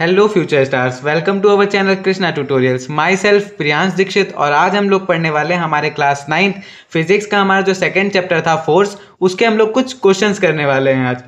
Hello future stars, welcome to our channel Krishna tutorials. Myself Priyansh Dikshit और आज हम लोग पढ़ने वाले हैं हमारे क्लास 9th फिजिक्स का हमारा जो सेकंड चैप्टर था फोर्स, उसके हम लोग कुछ क्वेश्चंस करने वाले हैं आज।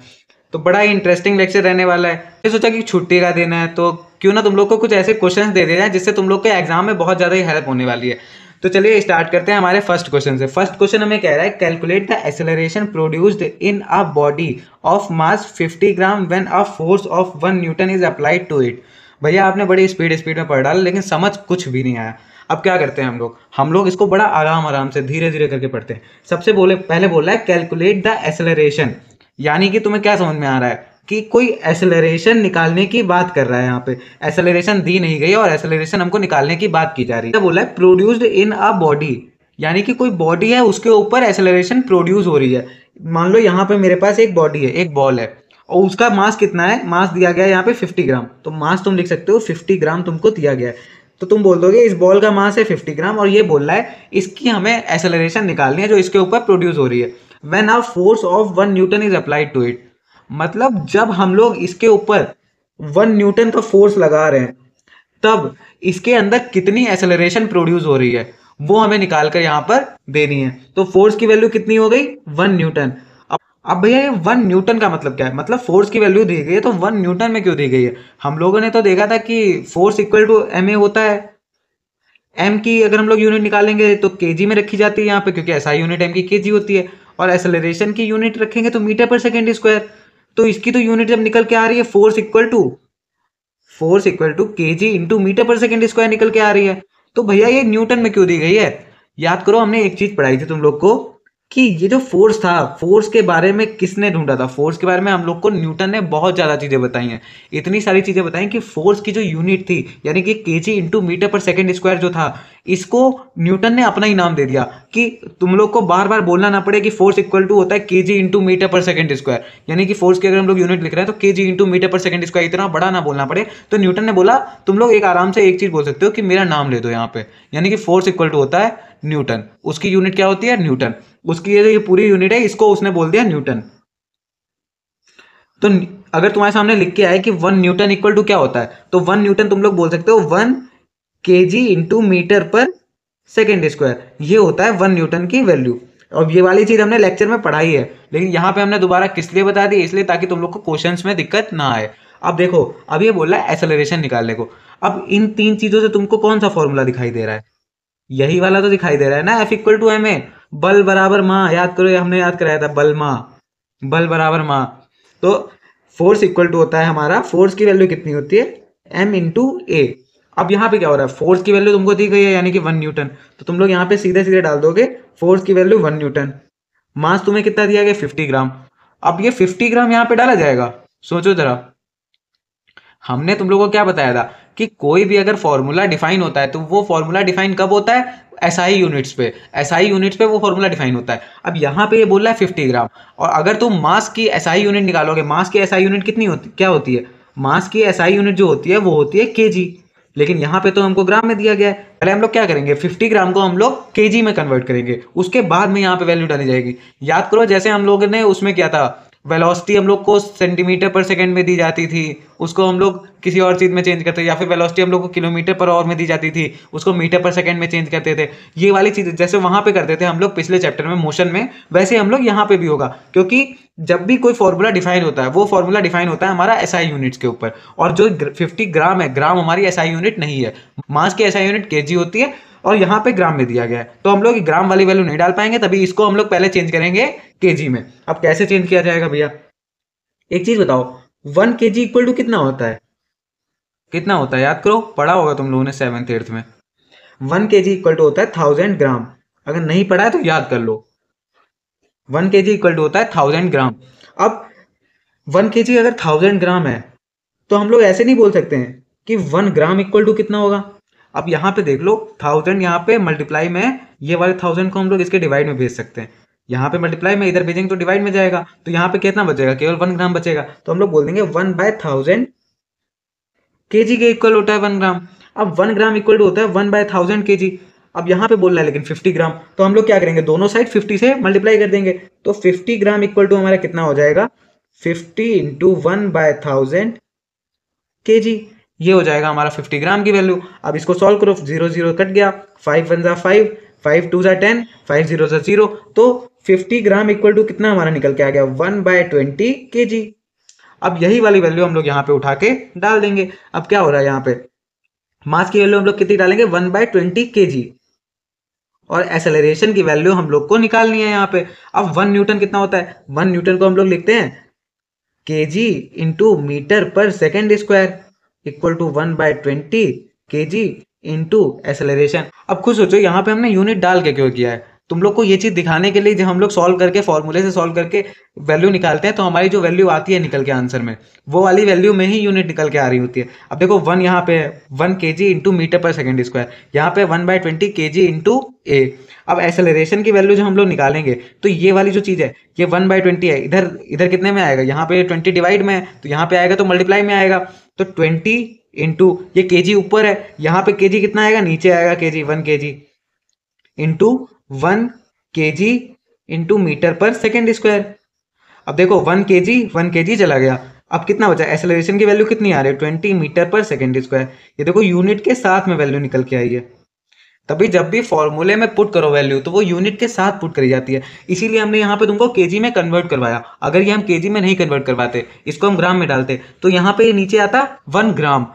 तो बड़ा ही इंटरेस्टिंग लेक्चर रहने वाला है। मैं सोचा कि छुट्टी का दिन है तो क्यों ना तुम लोग को कुछ ऐसे क्वेश्चंस दे दिया जाए जिससे तुम लोग के एग्जाम में बहुत ज़्यादा ही हेल्प होने वाली है। तो चलिए स्टार्ट करते हैं हमारे फर्स्ट क्वेश्चन से। फर्स्ट क्वेश्चन हमें कह रहा है calculate the acceleration produced in a body of mass 50 gram when a force of 1 newton is applied to it. भैया आपने बड़ी स्पीड में पढ़ डाला लेकिन समझ कुछ भी नहीं आया। अब क्या करते हैं हम लोग इसको बड़ा आराम आराम से धीरे धीरे करके पढ़ते हैं। सबसे पहले बोला है कैलकुलेट द एक्सेलरेशन, यानी कि तुम्हें क्या समझ में आ रहा है कि कोई एक्सेलरेशन निकालने की बात कर रहा है। यहाँ पे एक्सेलरेशन दी नहीं गई और एक्सेलरेशन हमको निकालने की बात की जा रही है। बोला है प्रोड्यूस्ड इन अ बॉडी, यानी कि कोई बॉडी है उसके ऊपर एक्सेलरेशन प्रोड्यूस हो रही है। मान लो यहाँ पे मेरे पास एक बॉडी है, एक बॉल है और उसका मास कितना है, मास दिया गया है यहाँ पे 50 ग्राम। तो मास तुम लिख सकते हो 50 ग्राम तुमको दिया गया है। तो तुम बोल दोगे इस बॉल का मास है 50 ग्राम और ये बोल रहा है इसकी हमें एक्सेलरेशन निकालनी है जो इसके ऊपर प्रोड्यूस हो रही है। When a force of 1 newton is applied to it, मतलब जब हम लोग इसके ऊपर 1 न्यूटन का फोर्स लगा रहे हैं तब इसके अंदर कितनी एक्सेलरेशन प्रोड्यूस हो रही है वो हमें निकाल कर यहाँ पर देनी है। तो फोर्स की वैल्यू कितनी हो गई, 1 न्यूटन। अब भैया ये 1 न्यूटन का मतलब क्या है, मतलब फोर्स की वैल्यू दी गई है तो 1 न्यूटन में क्यों दी गई है। हम लोगों ने तो देखा था कि force equal to M A होता है। एम की अगर हम लोग यूनिट निकालेंगे तो केजी में रखी जाती है यहाँ पे, क्योंकि एसआई यूनिट एम की केजी होती है। और एक्सेलरेशन की यूनिट रखेंगे तो मीटर पर सेकेंड स्क्वायर। तो इसकी तो यूनिट जब निकल के आ रही है force equal to KG into metre per second square निकल के आ रही है। तो भैया ये न्यूटन में क्यों दी गई है। याद करो हमने एक चीज पढ़ाई थी तुम लोग को कि ये जो फोर्स था, फोर्स के बारे में किसने ढूंढा था। फोर्स के बारे में हम लोग को न्यूटन ने बहुत ज्यादा चीजें बताई हैं। इतनी सारी चीजें बताई कि फोर्स की जो यूनिट थी यानी कि KG into metre per second square जो था, इसको न्यूटन ने अपना ही नाम दे दिया कि तुम लोग को बार बार बोलना ना पड़े कि फोर्स इक्वल टू होता है KG into metre per second square. यानी कि फोर्स की अगर हम लोग यूनिट लिख रहे हैं तो KG into metre per second square, इतना बड़ा ना बोलना पड़े। तो न्यूटन ने बोला तुम लोग एक आराम से एक चीज बोल सकते हो कि मेरा नाम ले दो यहाँ पे, यानी कि फोर्स इक्वल टू होता है न्यूटन। उसकी यूनिट क्या होती है, न्यूटन। उसकी ये पूरी यूनिट है, इसको उसने बोल दिया न्यूटन। तो अगर तुम्हारे सामने लिख के आए कि 1 न्यूटन इक्वल टू क्या होता है, तो 1 न्यूटन तुम लोग बोल सकते हो 1 KG into metre per second square, ये होता है 1 न्यूटन की वैल्यू। और ये वाली चीज हमने लेक्चर में पढ़ाई है, लेकिन यहाँ पे हमने दोबारा किस लिए बता दी, इसलिए ताकि तुम लोग को क्वेश्चंस में दिक्कत ना आए। अब देखो, अब ये बोल रहा है एक्सेलरेशन निकालने को। अब इन तीन चीजों से तुमको कौन सा फॉर्मूला दिखाई दे रहा है, यही वाला तो दिखाई दे रहा है ना, F equal to M A, बल बराबर माँ। याद करो ये हमने याद कराया था, बल माँ, बल बराबर माँ। तो फोर्स इक्वल टू होता है हमारा, फोर्स की वैल्यू कितनी होती है, एम इंटू ए। अब यहाँ पे क्या हो रहा है, फोर्स की वैल्यू तुमको दी गई है यानी कि 1 न्यूटन। तो तुम लोग यहाँ पे सीधे सीधे डाल दोगे फोर्स की वैल्यू 1 न्यूटन। मास तुम्हें कितना दिया गया, 50 ग्राम। अब ये 50 ग्राम यहाँ पे डाला जाएगा। सोचो जरा, हमने तुम लोगों को क्या बताया था कि कोई भी अगर फॉर्मूला डिफाइन होता है तो वो फॉर्मूला डिफाइन कब होता है, एसआई यूनिट्स पे। एसआई यूनिट्स पे वो फॉर्मूला डिफाइन होता है। अब यहाँ पे ये बोल रहा है 50 ग्राम, और अगर तुम मास की एसआई यूनिट निकालोगे, मास की एसआई यूनिट कितनी होती, क्या होती है, मास की एसआई यूनिट जो होती है वो होती है केजी। लेकिन यहाँ पे तो हमको ग्राम में दिया गया है। पहले हम लोग क्या करेंगे, 50 ग्राम को हम लोग केजी में कन्वर्ट करेंगे, उसके बाद में यहाँ पे वैल्यू डाली जाएगी। याद करो जैसे हम लोगों ने उसमें किया था, वेलोसिटी हम लोग को सेंटीमीटर पर सेकंड में दी जाती थी, उसको हम लोग किसी और चीज़ में चेंज करते थे। या फिर वेलोसिटी हम लोग को किलोमीटर पर आवर में दी जाती थी, उसको मीटर पर सेकंड में चेंज करते थे। ये वाली चीज़ जैसे वहाँ पे करते थे हम लोग पिछले चैप्टर में मोशन में, वैसे हम लोग यहाँ पे भी होगा। क्योंकि जब भी कोई फॉर्मूला डिफाइन होता है वो फॉर्मूला डिफाइन होता है हमारा एसआई यूनिट्स के ऊपर। और जो 50 ग्राम है, ग्राम हमारी एसआई यूनिट नहीं है, मास की एसआई यूनिट केजी होती है और यहाँ पे ग्राम में दिया गया है। तो हम लोग ग्राम वाली वैल्यू नहीं डाल पाएंगे, तभी इसको हम लोग पहले चेंज करेंगे केजी में। अब कैसे चेंज किया जाएगा भैया, एक चीज बताओ, 1 केजी इक्वल टू कितना होता है, कितना होता है, याद करो, पढ़ा होगा तुम लोगों ने 7th 8th में। 1 केजी इक्वल टू होता है 1000 ग्राम। अगर नहीं पढ़ा है तो याद कर लो, 1 केजी इक्वल टू होता है 1000 ग्राम। अब 1 केजी अगर 1000 ग्राम है तो हम लोग ऐसे नहीं बोल सकते हैं कि 1 ग्राम इक्वल टू कितना होगा। अब यहाँ पे देख लो, 1000 यहाँ पे मल्टीप्लाई में, ये वाले 1000 को हम लोग इसके डिवाइड में भेज सकते हैं। यहाँ पे मल्टीप्लाई में, इधर भेजेंगे तो डिवाइड में जाएगा, तो यहाँ पे कितना बचेगा, केवल 1 ग्राम बचेगा। तो हम लोग बोल देंगे 1/1000 केजी के इक्वल होता है 1 ग्राम। अब 1 ग्राम इक्वल टू होता है 1/1000 केजी। अब यहाँ पे बोल रहा है लेकिन 50 ग्राम, तो हम लोग क्या करेंगे, दोनों साइड 50 से मल्टीप्लाई कर देंगे। तो 50 ग्राम इक्वल टू हमारा कितना हो जाएगा, 50 इंटू 1/1000 केजी। ये हो जाएगा हमारा 50 ग्राम की वैल्यू। अब इसको सॉल्व करो, 0 0 कट गया, 5 1 जा 5, 5 2 जा 10, 5 0 जा 0, तो 50 ग्राम इक्वल टू कितना हमारा निकल के आ गया, 1/20 kg। अब यही वाली वैल्यू हम लोग यहाँ पे उठा के डाल देंगे। अब क्या हो रहा है यहाँ पे, मास की वैल्यू हम लोग कितनी डालेंगे, 1/20 kg, और एसेलरेशन की वैल्यू हम लोग को निकालनी है यहाँ पे। अब 1 न्यूटन कितना होता है, 1 न्यूटन को हम लोग लिखते हैं KG into metre per second square equal to 1/20 kg into acceleration. अब खुद सोचो यहाँ पे हमने यूनिट डाल के क्यों किया है, तुम लोग को ये चीज दिखाने के लिए, जब हम लोग सॉल्व करके फॉर्मूले से सॉल्व करके वैल्यू निकालते हैं तो हमारी जो वैल्यू आती है निकल के आंसर में, वो वाली वैल्यू में ही यूनिट निकल के आ रही होती है। अब देखो 1 यहाँ पे है, 1 kg into metre per second square, यहाँ पे 1/20 kg इंटू ए। अब एसेलरेशन की वैल्यू जब हम लोग निकालेंगे तो ये वाली जो चीज है ये 1/20 है, इधर इधर कितने में आएगा, यहाँ पे 20 डिवाइड में है तो यहाँ पे आएगा तो मल्टीप्लाई में आएगा, तो 20 इंटू ये केजी ऊपर है, यहाँ पे केजी कितना आएगा, नीचे आएगा KG, 1 kg into 1 kg into metre per second square. अब देखो 1 kg चला गया, अब कितना बचा, एसेलरेशन की वैल्यू कितनी आ रही है, 20 मीटर पर सेकेंड स्क्वायर। ये देखो यूनिट के साथ में वैल्यू निकल के आई है, तभी जब भी फॉर्मूले में पुट करो वैल्यू तो वो यूनिट के साथ पुट करी जाती है, इसीलिए हमने यहाँ पे तुमको केजी में कन्वर्ट करवाया। अगर ये हम केजी में नहीं कन्वर्ट करवाते, इसको हम ग्राम में डालते, तो यहाँ पे नीचे आता 1 ग्राम।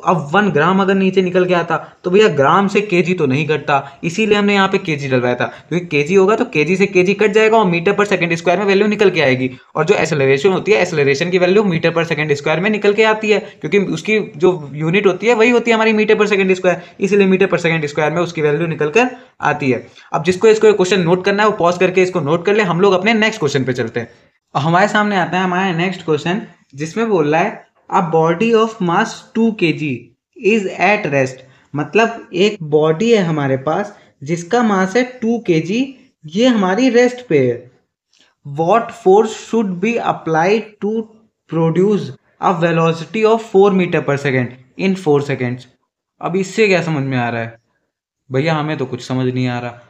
अब 1 ग्राम अगर नीचे निकल के आता तो भैया ग्राम से केजी तो नहीं कटता, इसीलिए हमने यहाँ पे केजी डलवाया था, क्योंकि केजी होगा तो केजी से केजी कट जाएगा और मीटर पर सेकंड स्क्वायर में वैल्यू निकल के आएगी। और जो एसेलरेशन होती है, एसेलरेशन की वैल्यू मीटर पर सेकंड स्क्वायर में निकल के आती है, क्योंकि उसकी जो यूनिट होती है वही होती है हमारी मीटर पर सेकंड स्क्वायर, इसीलिए मीटर पर सेकंड स्क्वायर में उसकी वैल्यू निकल कर आती है। अब जिसको इसको क्वेश्चन नोट करना है वो पॉज करके इसको नोट कर ले, हम लोग अपने नेक्स्ट क्वेश्चन पे चलते हैं। हमारे सामने आता है हमारा नेक्स्ट क्वेश्चन, जिसमें बोल रहा है अ body of mass 2 kg is at rest. मतलब एक बॉडी है हमारे पास जिसका मास है 2 kg, ये हमारी रेस्ट पे है। What force should be applied to produce a velocity of 4 metre per second in 4 seconds. अब इससे क्या समझ में आ रहा है भैया, हमें तो कुछ समझ नहीं आ रहा।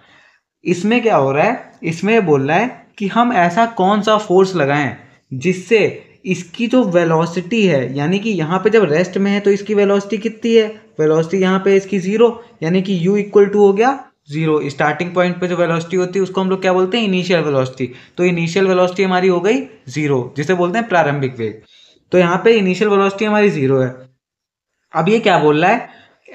इसमें क्या हो रहा है, इसमें बोल रहा है कि हम ऐसा कौन सा फोर्स लगाएं जिससे इसकी जो वेलोसिटी है, यानी कि यहाँ पे जब रेस्ट में है तो इसकी वेलोसिटी कितनी है, वेलोसिटी यहाँ पे इसकी 0, यानी कि u इक्वल टू हो गया 0। स्टार्टिंग पॉइंट पे जो वेलोसिटी होती है उसको हम लोग क्या बोलते हैं, इनिशियल वेलोसिटी। तो इनिशियल वेलोसिटी हमारी हो गई 0, जिसे बोलते हैं प्रारंभिक वेग। तो यहाँ पे इनिशियल वेलोसिटी हमारी 0 है। अब ये क्या बोल रहा है,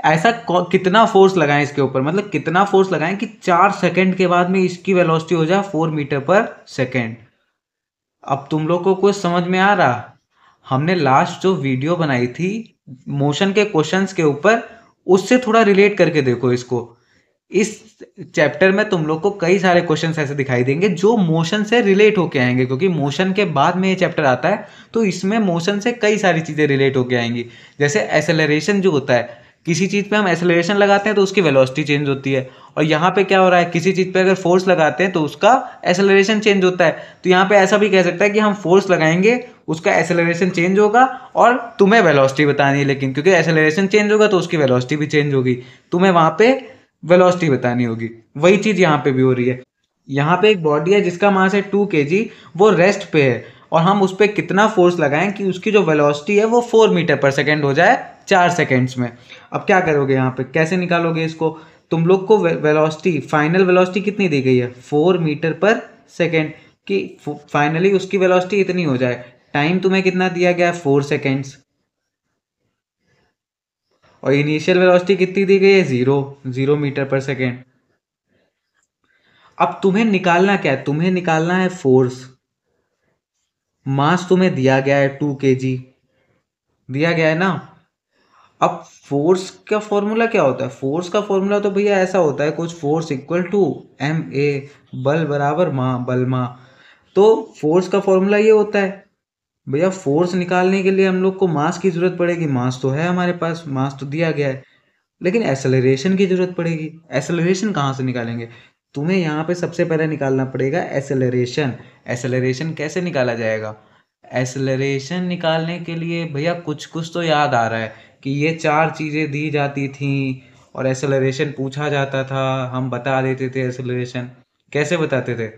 ऐसा कितना फोर्स लगाएं इसके ऊपर, मतलब कितना फोर्स लगाएं कि 4 सेकंड के बाद में इसकी वेलोसिटी हो जाए 4 मीटर पर सेकंड। अब तुम लोग को कुछ समझ में आ रहा, हमने लास्ट जो वीडियो बनाई थी मोशन के क्वेश्चंस के ऊपर, उससे थोड़ा रिलेट करके देखो इसको। इस चैप्टर में तुम लोग को कई सारे क्वेश्चंस ऐसे दिखाई देंगे जो मोशन से रिलेट होके आएंगे, क्योंकि मोशन के बाद में ये चैप्टर आता है तो इसमें मोशन से कई सारी चीज़ें रिलेट होके आएंगी। जैसे एसेलरेशन जो होता है, किसी चीज़ पे हम एसेलरेशन लगाते हैं तो उसकी वेलोसिटी चेंज होती है, और यहाँ पे क्या हो रहा है, किसी चीज़ पे अगर फोर्स लगाते हैं तो उसका एसेलरेशन चेंज होता है। तो यहाँ पे ऐसा भी कह सकता है कि हम फोर्स लगाएंगे, उसका एसेलरेशन चेंज होगा और तुम्हें वेलोसिटी बतानी है, लेकिन क्योंकि एसेलरेशन चेंज होगा तो उसकी वेलोसिटी भी चेंज होगी, तुम्हें वहाँ पे वेलोसिटी बतानी होगी। वही चीज़ यहाँ पे भी हो रही है। यहाँ पे एक बॉडी है जिसका मास है 2 kg, वो रेस्ट पे है, और हम उस पर कितना फोर्स लगाएं कि उसकी जो वेलोसिटी है वो 4 मीटर पर सेकेंड हो जाए 4 सेकेंड्स में। अब क्या करोगे, यहाँ पे कैसे निकालोगे इसको, तुम लोग को वेलोसिटी, फाइनल वेलोसिटी कितनी दी गई है 4 मीटर पर सेकेंड, कि फाइनली उसकी वेलोसिटी इतनी हो जाए। टाइम तुम्हें कितना दिया गया है 4 सेकेंड्स, और इनिशियल वेलोसिटी कितनी दी गई है 0 मीटर पर सेकेंड। अब तुम्हें निकालना क्या है, तुम्हें निकालना है फोर्स। मास तुम्हें दिया गया है 2 kg दिया गया है ना। अब फोर्स का फॉर्मूला क्या होता है, फोर्स का फॉर्मूला तो भैया ऐसा होता है, कुछ फोर्स इक्वल टू ma, बल बराबर माँ, बल माँ। तो फोर्स का फॉर्मूला ये होता है भैया, फोर्स निकालने के लिए हम लोग को मास की जरूरत पड़ेगी, मास तो है हमारे पास, मास तो दिया गया है, लेकिन एसेलरेशन की जरूरत पड़ेगी। एसेलरेशन कहाँ से निकालेंगे, तुम्हें यहाँ पे सबसे पहले निकालना पड़ेगा एसेलरेशन। एसेलरेशन कैसे निकाला जाएगा, एसेलरेशन निकालने के लिए भैया कुछ कुछ तो याद आ रहा है कि ये 4 चीज़ें दी जाती थी और एसेलरेशन पूछा जाता था, हम बता देते थे एसेलरेशन। कैसे बताते थे,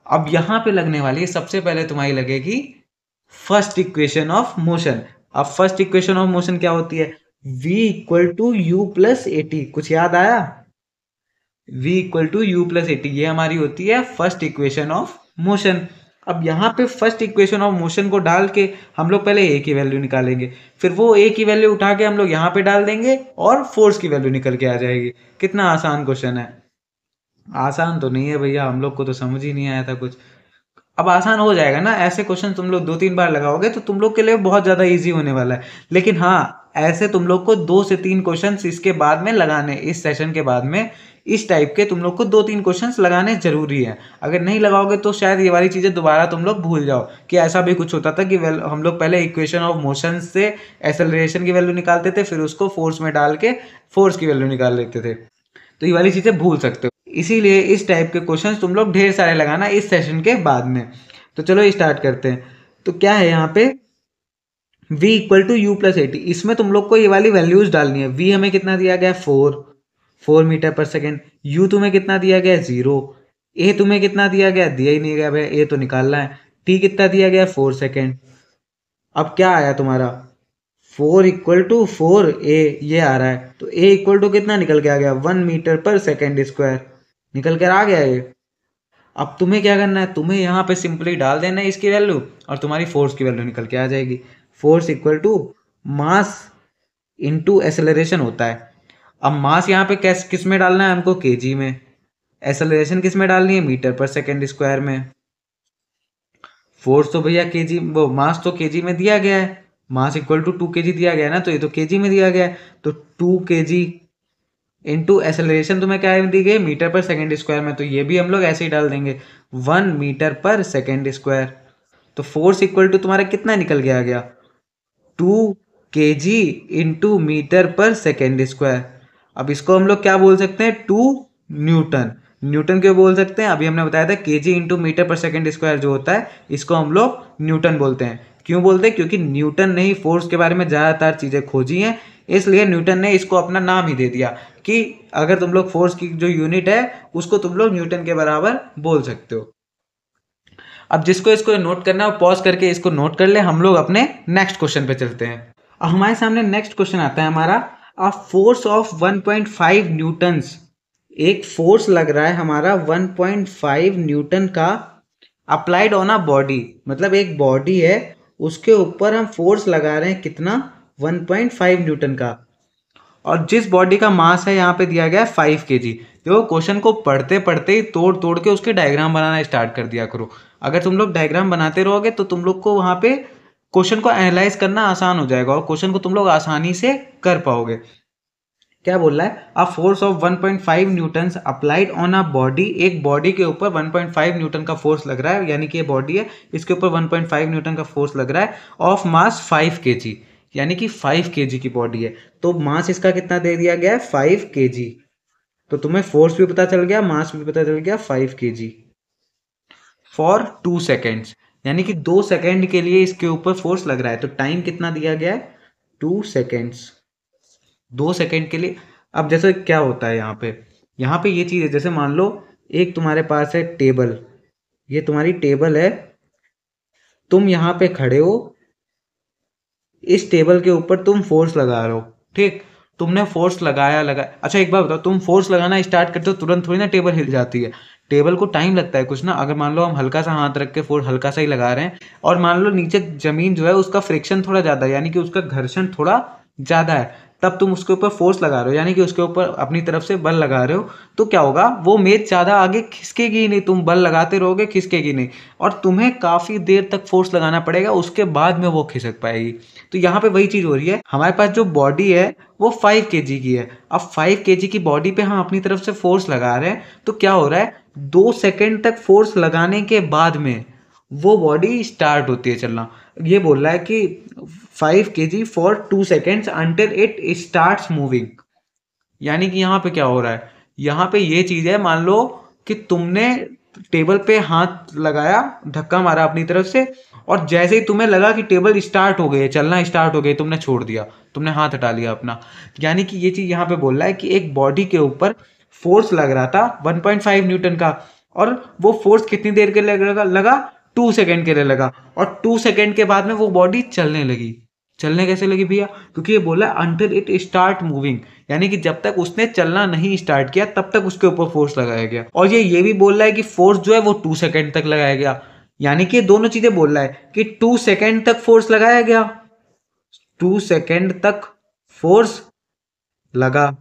अब यहाँ पे लगने वाली सबसे पहले तुम्हारी लगेगी फर्स्ट इक्वेशन ऑफ मोशन। अब फर्स्ट इक्वेशन ऑफ मोशन क्या होती है? v equal to you plus A T. कुछ याद आया? v equal to you plus A T, ये हमारी होती है फर्स्ट इक्वेशन ऑफ मोशन। अब यहाँ पे फर्स्ट इक्वेशन ऑफ मोशन को डाल के हम लोग पहले ए की वैल्यू निकालेंगे, फिर वो ए की वैल्यू उठा के हम लोग यहाँ पे डाल देंगे और फोर्स की वैल्यू निकल के आ जाएगी। कितना आसान क्वेश्चन है। आसान तो नहीं है भैया, हम लोग को तो समझ ही नहीं आया था कुछ। अब आसान हो जाएगा ना, ऐसे क्वेश्चन तुम लोग 2-3 बार लगाओगे तो तुम लोग के लिए बहुत ज़्यादा इजी होने वाला है। लेकिन हाँ, ऐसे तुम लोग को 2 से 3 क्वेश्चंस इसके बाद में लगाने, इस सेशन के बाद में इस टाइप के तुम लोग को 2-3 क्वेश्चंस लगाने जरूरी है। अगर नहीं लगाओगे तो शायद ये वाली चीज़ें दोबारा तुम लोग भूल जाओ कि ऐसा भी कुछ होता था कि हम लोग पहले इक्वेशन ऑफ मोशन से एक्सेलरेशन की वैल्यू निकालते थे, फिर उसको फोर्स में डाल के फोर्स की वैल्यू निकाल लेते थे। तो ये वाली चीज़ें भूल सकते हो। इसीलिए इस टाइप के क्वेश्चंस तुम लोग ढेर सारे लगाना इस सेशन के बाद में। तो चलो स्टार्ट करते हैं। तो क्या है यहाँ पे v equal to you plus A T, इसमें तुम लोग को ये वाली वैल्यूज डालनी है। v हमें कितना दिया गया है? 4 मीटर पर सेकेंड। u तुम्हें कितना दिया गया है? 0। a तुम्हें कितना दिया गया? दिया ही नहीं गया भाई, a तो निकालना है। t कितना दिया गया? 4 सेकेंड। अब क्या आया तुम्हारा? 4 इक्वल टू 4 ए, ये आ रहा है। तो a इक्वल टू कितना निकल के आ गया? 1 मीटर पर सेकेंड स्क्वायर निकल कर आ गया ये। अब तुम्हें क्या करना है? तुम्हें यहाँ पे सिंपली डाल देना है इसकी वैल्यू और तुम्हारी फोर्स की वैल्यू निकल के आ जाएगी। Force equal to mass into acceleration होता है। अब मास यहाँ पे किस में डालना है हमको? केजी में। एक्सेलरेशन किस में डालनी है? मीटर पर सेकेंड स्क्वायर में। फोर्स तो भैया केजी, वो मास तो केजी में दिया गया है। मास इक्वल टू 2 kg दिया गया है ना, तो ये तो केजी में दिया गया है। तो 2 kg इंटू एक्सेलरेशन तुम्हें क्या दी गई? मीटर पर सेकेंड स्क्वायर में। तो ये भी हम लोग ऐसे ही डाल देंगे, 1 मीटर पर सेकेंड स्क्वायर। तो फोर्स इक्वल टू तुम्हारा कितना निकल के आ गया? 2 kg into metre per second square. अब इसको हम लोग क्या बोल सकते हैं? 2 न्यूटन। न्यूटन क्यों बोल सकते हैं? अभी हमने बताया था KG into metre per second square जो होता है, इसको हम लोग न्यूटन बोलते हैं। क्यों बोलते हैं? क्योंकि न्यूटन ने ही फोर्स के बारे में ज़्यादातर चीज़ें खोजी हैं, इसलिए न्यूटन ने इसको अपना नाम ही दे दिया कि अगर तुम लोग फोर्स की जो यूनिट है उसको तुम लोग न्यूटन के बराबर बोल सकते हो। अब जिसको इसको नोट करना है वो पॉज करके इसको नोट कर ले। हम लोग अपने नेक्स्ट क्वेश्चन पे चलते हैं। अब हमारे सामने नेक्स्ट क्वेश्चन आता है हमारा, अ फोर्स ऑफ 1.5 न्यूटन्स। एक फोर्स लग रहा है हमारा 1.5 न्यूटन का, अप्लाइड ऑन अ बॉडी, मतलब एक बॉडी है उसके ऊपर हम फोर्स लगा रहे हैं कितना? 1.5 न्यूटन का। और जिस बॉडी का मास है यहाँ पे दिया गया है 5 kg। देखो क्वेश्चन को पढ़ते पढ़ते ही तोड़ तोड़ के उसके डायग्राम बनाना स्टार्ट कर दिया करो। अगर तुम लोग डायग्राम बनाते रहोगे तो तुम लोग को वहाँ पे क्वेश्चन को एनालाइज करना आसान हो जाएगा और क्वेश्चन को तुम लोग आसानी से कर पाओगे। क्या बोल रहा है? A force of 1.5 Newton applied on a body, एक बॉडी के ऊपर 1.5 न्यूटन का फोर्स लग रहा है, यानी कि ये बॉडी है इसके ऊपर 1.5 न्यूटन का फोर्स लग रहा है, ऑफ मास 5 kg, यानी कि 5 kg की बॉडी है। तो मास इसका कितना दे दिया गया है? 5 kg। तो तुम्हें फोर्स भी पता चल गया, मास भी पता चल गया, 5 kg फॉर 2 सेकेंड्स, यानी कि 2 सेकेंड के लिए इसके ऊपर फोर्स लग रहा है। तो टाइम कितना दिया गया है? 2 सेकेंड्स। 2 सेकेंड के लिए। अब जैसे क्या होता है यहाँ पे ये चीज़ है, जैसे मान लो एक तुम्हारे पास है टेबल, ये तुम्हारी टेबल है, तुम यहाँ पे खड़े हो, इस टेबल के ऊपर तुम फोर्स लगा रहे हो, ठीक? तुमने फोर्स लगाया। अच्छा एक बात बताओ, तुम फोर्स लगाना स्टार्ट करते हो तुरंत थोड़ी ना टेबल हिल जाती है। टेबल को टाइम लगता है कुछ ना। अगर मान लो हम हल्का सा हाथ रख के फोर्स हल्का सा ही लगा रहे हैं और मान लो नीचे जमीन जो है उसका फ्रिक्शन थोड़ा ज़्यादा है, यानी कि उसका घर्षण थोड़ा ज़्यादा है, तब तुम उसके ऊपर फोर्स लगा रहे हो, यानी कि उसके ऊपर अपनी तरफ से बल लगा रहे हो, तो क्या होगा? वो मेज ज़्यादा आगे खिसकेगी ही नहीं, तुम बल लगाते रहोगे, खिसकेगी नहीं, और तुम्हें काफ़ी देर तक फोर्स लगाना पड़ेगा, उसके बाद में वो खिसक पाएगी। तो यहाँ पे वही चीज़ हो रही है, हमारे पास जो बॉडी है वो 5 kg की है। अब 5 kg की बॉडी पे हम अपनी तरफ से फोर्स लगा रहे हैं, तो क्या हो रहा है? 2 सेकेंड तक फोर्स लगाने के बाद में वो बॉडी स्टार्ट होती है चलना। ये बोल रहा है कि 5 kg for 2 seconds until it starts moving, यानी कि यहाँ पे क्या हो रहा है? यहाँ पे ये चीज़ है, मान लो कि तुमने टेबल पे हाथ लगाया, धक्का मारा अपनी तरफ से, और जैसे ही तुम्हें लगा कि टेबल स्टार्ट हो गई, चलना स्टार्ट हो गई, तुमने छोड़ दिया, तुमने हाथ हटा लिया अपना। यानी कि ये चीज़ यहाँ पे बोल रहा है कि एक बॉडी के ऊपर फोर्स लग रहा था 1.5 न्यूटन का, और वो फोर्स कितनी देर के लिए लगा? 2 सेकेंड के लिए लगा, और 2 सेकेंड के बाद में वो बॉडी चलने लगी। चलने कैसे लगी भैया? क्योंकि ये बोला अंटिल इट स्टार्ट मूविंग, यानी कि जब तक उसने चलना नहीं स्टार्ट किया तब तक उसके ऊपर फोर्स लगाया गया। और ये भी बोल रहा है कि फोर्स जो है वो 2 सेकेंड तक लगाया गया, यानी कि दोनों चीजें बोल रहा है कि 2 सेकेंड तक फोर्स लगाया गया, 2 सेकेंड तक फोर्स लगा।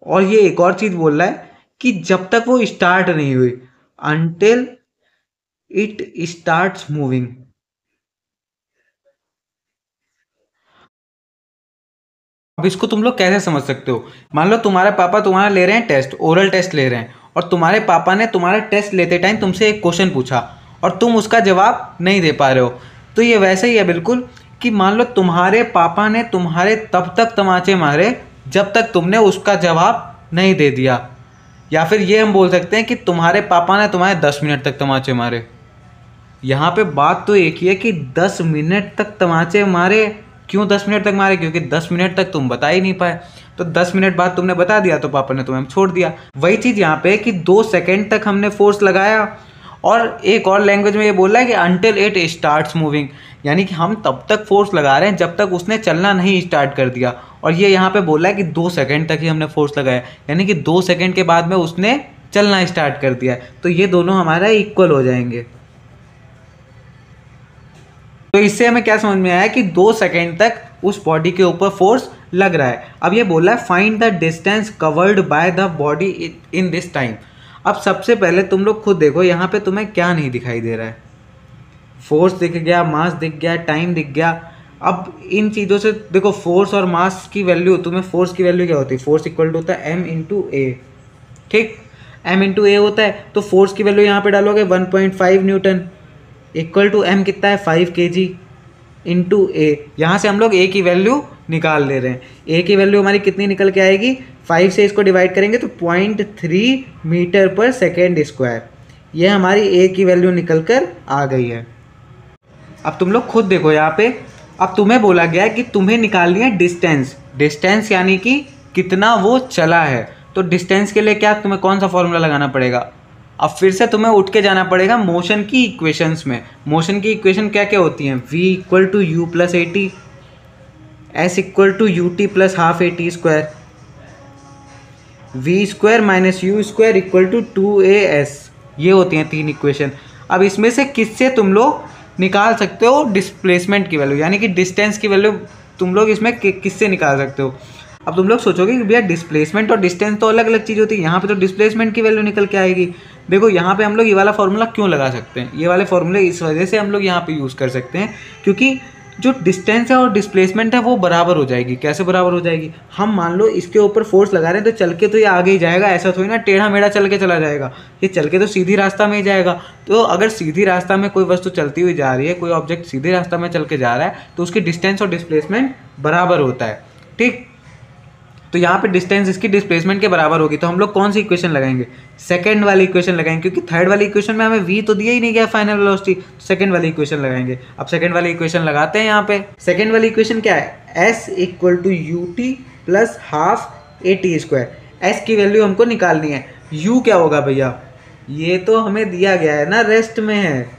और ये एक और चीज बोल रहा है कि जब तक वो स्टार्ट नहीं हुई, अंटिल इट स्टार्ट्स मूविंग। अब इसको तुम लोग कैसे समझ सकते हो? मान लो तुम्हारे पापा तुम्हारा ले रहे हैं टेस्ट, ओरल टेस्ट ले रहे हैं, और तुम्हारे पापा ने तुम्हारा टेस्ट लेते टाइम तुमसे एक क्वेश्चन पूछा और तुम उसका जवाब नहीं दे पा रहे हो। तो ये वैसे ही है बिल्कुल कि मान लो तुम्हारे पापा ने तुम्हारे तब तक तमाचे मारे जब तक तुमने उसका जवाब नहीं दे दिया। या फिर ये हम बोल सकते हैं कि तुम्हारे पापा ने तुम्हारे 10 मिनट तक तमाचे मारे। यहाँ पे बात तो एक ही है कि 10 मिनट तक तमाचे मारे। क्यों 10 मिनट तक मारे? क्योंकि 10 मिनट तक तुम बता ही नहीं पाए, तो 10 मिनट बाद तुमने बता दिया तो पापा ने तुम्हें छोड़ दिया। वही चीज़ यहाँ पे है कि 2 सेकेंड तक हमने फोर्स लगाया। और एक और लैंग्वेज में ये बोल रहा है कि अंटिल इट स्टार्ट्स मूविंग, यानी कि हम तब तक फोर्स लगा रहे हैं जब तक उसने चलना नहीं स्टार्ट कर दिया। और ये यहाँ पे बोल रहा है कि 2 सेकेंड तक ही हमने फोर्स लगाया, यानी कि 2 सेकेंड के बाद में उसने चलना स्टार्ट कर दिया। तो ये दोनों हमारा इक्वल हो जाएंगे। तो इससे हमें क्या समझ में आया कि 2 सेकेंड तक उस बॉडी के ऊपर फोर्स लग रहा है। अब ये बोला है find the distance covered by the body in this time. अब सबसे पहले तुम लोग खुद देखो यहाँ पे तुम्हें क्या नहीं दिखाई दे रहा है। फोर्स दिख गया, मास दिख गया, टाइम दिख गया। अब इन चीज़ों से देखो, फोर्स और मास की वैल्यू, तुम्हें फोर्स की वैल्यू क्या होती है? फोर्स इक्वल टू होता है m/a। ठीक, m/a होता है। तो फोर्स की वैल्यू यहाँ पे डालोगे 1.5 न्यूटन इक्वल टू m कितना है 5 kg इंटू ए। यहाँ से हम लोग ए की वैल्यू निकाल ले रहे हैं। ए की वैल्यू हमारी कितनी निकल के आएगी? 5 से इसको डिवाइड करेंगे तो 0.3 मीटर पर सेकेंड स्क्वायर। ये हमारी ए की वैल्यू निकल कर आ गई है। अब तुम लोग खुद देखो यहाँ पे, अब तुम्हें बोला गया है कि तुम्हें निकालनी है डिस्टेंस। डिस्टेंस यानी कि कितना वो चला है। तो डिस्टेंस के लिए क्या तुम्हें कौन सा फॉर्मूला लगाना पड़ेगा? अब फिर से तुम्हें उठ के जाना पड़ेगा मोशन की इक्वेशंस में। मोशन की इक्वेशन क्या क्या होती हैं? v equal to you plus A T, S equal to U T plus half A T square, V square minus you square equal to 2as। ये होती हैं 3 इक्वेशन। अब इसमें से किससे तुम लोग निकाल सकते हो डिस्प्लेसमेंट की वैल्यू, यानी कि डिस्टेंस की वैल्यू तुम लोग इसमें किससे निकाल सकते हो? अब तुम लोग सोचोगे कि भैया डिस्प्लेसमेंट और डिस्टेंस तो अलग अलग चीज़ होती है, यहाँ पे तो डिस्प्लेसमेंट की वैल्यू निकल के आएगी। देखो यहाँ पे हम लोग ये वाला फॉर्मूला क्यों लगा सकते हैं? ये वाले फॉर्मूले इस वजह से हम लोग यहाँ पे यूज़ कर सकते हैं क्योंकि जो डिस्टेंस है और डिस्प्लेसमेंट है वो बराबर हो जाएगी। कैसे बराबर हो जाएगी? हम मान लो इसके ऊपर फोर्स लगा रहे हैं तो चल के तो ये आगे ही जाएगा, ऐसा थोड़ी ना टेढ़ा मेढ़ा चल के चला जाएगा। ये चल के तो सीधी रास्ता में ही जाएगा। तो अगर सीधी रास्ता में कोई वस्तु चलती हुई जा रही है, कोई ऑब्जेक्ट सीधे रास्ता में चल के जा रहा है, तो उसकी डिस्टेंस और डिस्प्लेसमेंट बराबर होता है। ठीक, तो यहाँ पे डिस्टेंस इसकी डिस्प्लेसमेंट के बराबर होगी। तो हम लोग कौन सी इक्वेशन लगाएंगे? सेकंड वाली इक्वेशन लगाएंगे, क्योंकि थर्ड वाली इक्वेशन में हमें v तो दिया ही नहीं गया फाइनल वेलोसिटी। सेकंड वाली इक्वेशन लगाएंगे। अब सेकंड वाली इक्वेशन लगाते हैं। यहाँ पे सेकंड वाली इक्वेशन क्या है? s equal to U T plus half A T square. S की वैल्यू हमको निकालनी है। u क्या होगा भैया? ये तो हमें दिया गया है ना, रेस्ट में है।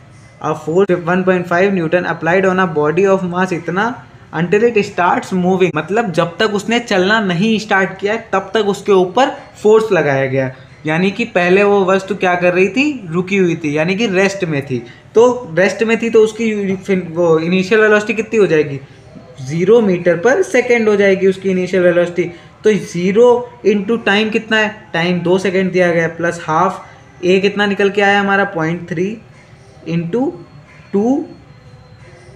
अब force 1.5 Newton applied on a body of मास इतना अंटिल इट स्टार्ट्स मूविंग, मतलब जब तक उसने चलना नहीं स्टार्ट किया तब तक उसके ऊपर फोर्स लगाया गया। यानी कि पहले वो वस्तु क्या कर रही थी? रुकी हुई थी, यानी कि रेस्ट में थी। तो रेस्ट में थी तो उसकी वो इनिशियल वेलोसिटी कितनी हो जाएगी? 0 मीटर पर सेकेंड हो जाएगी उसकी इनिशियल वेलोसिटी। तो 0 इंटू टाइम कितना है? टाइम 2 सेकेंड दिया गया प्लस हाफ ए कितना निकल के आया हमारा? 0.3 इंटू 2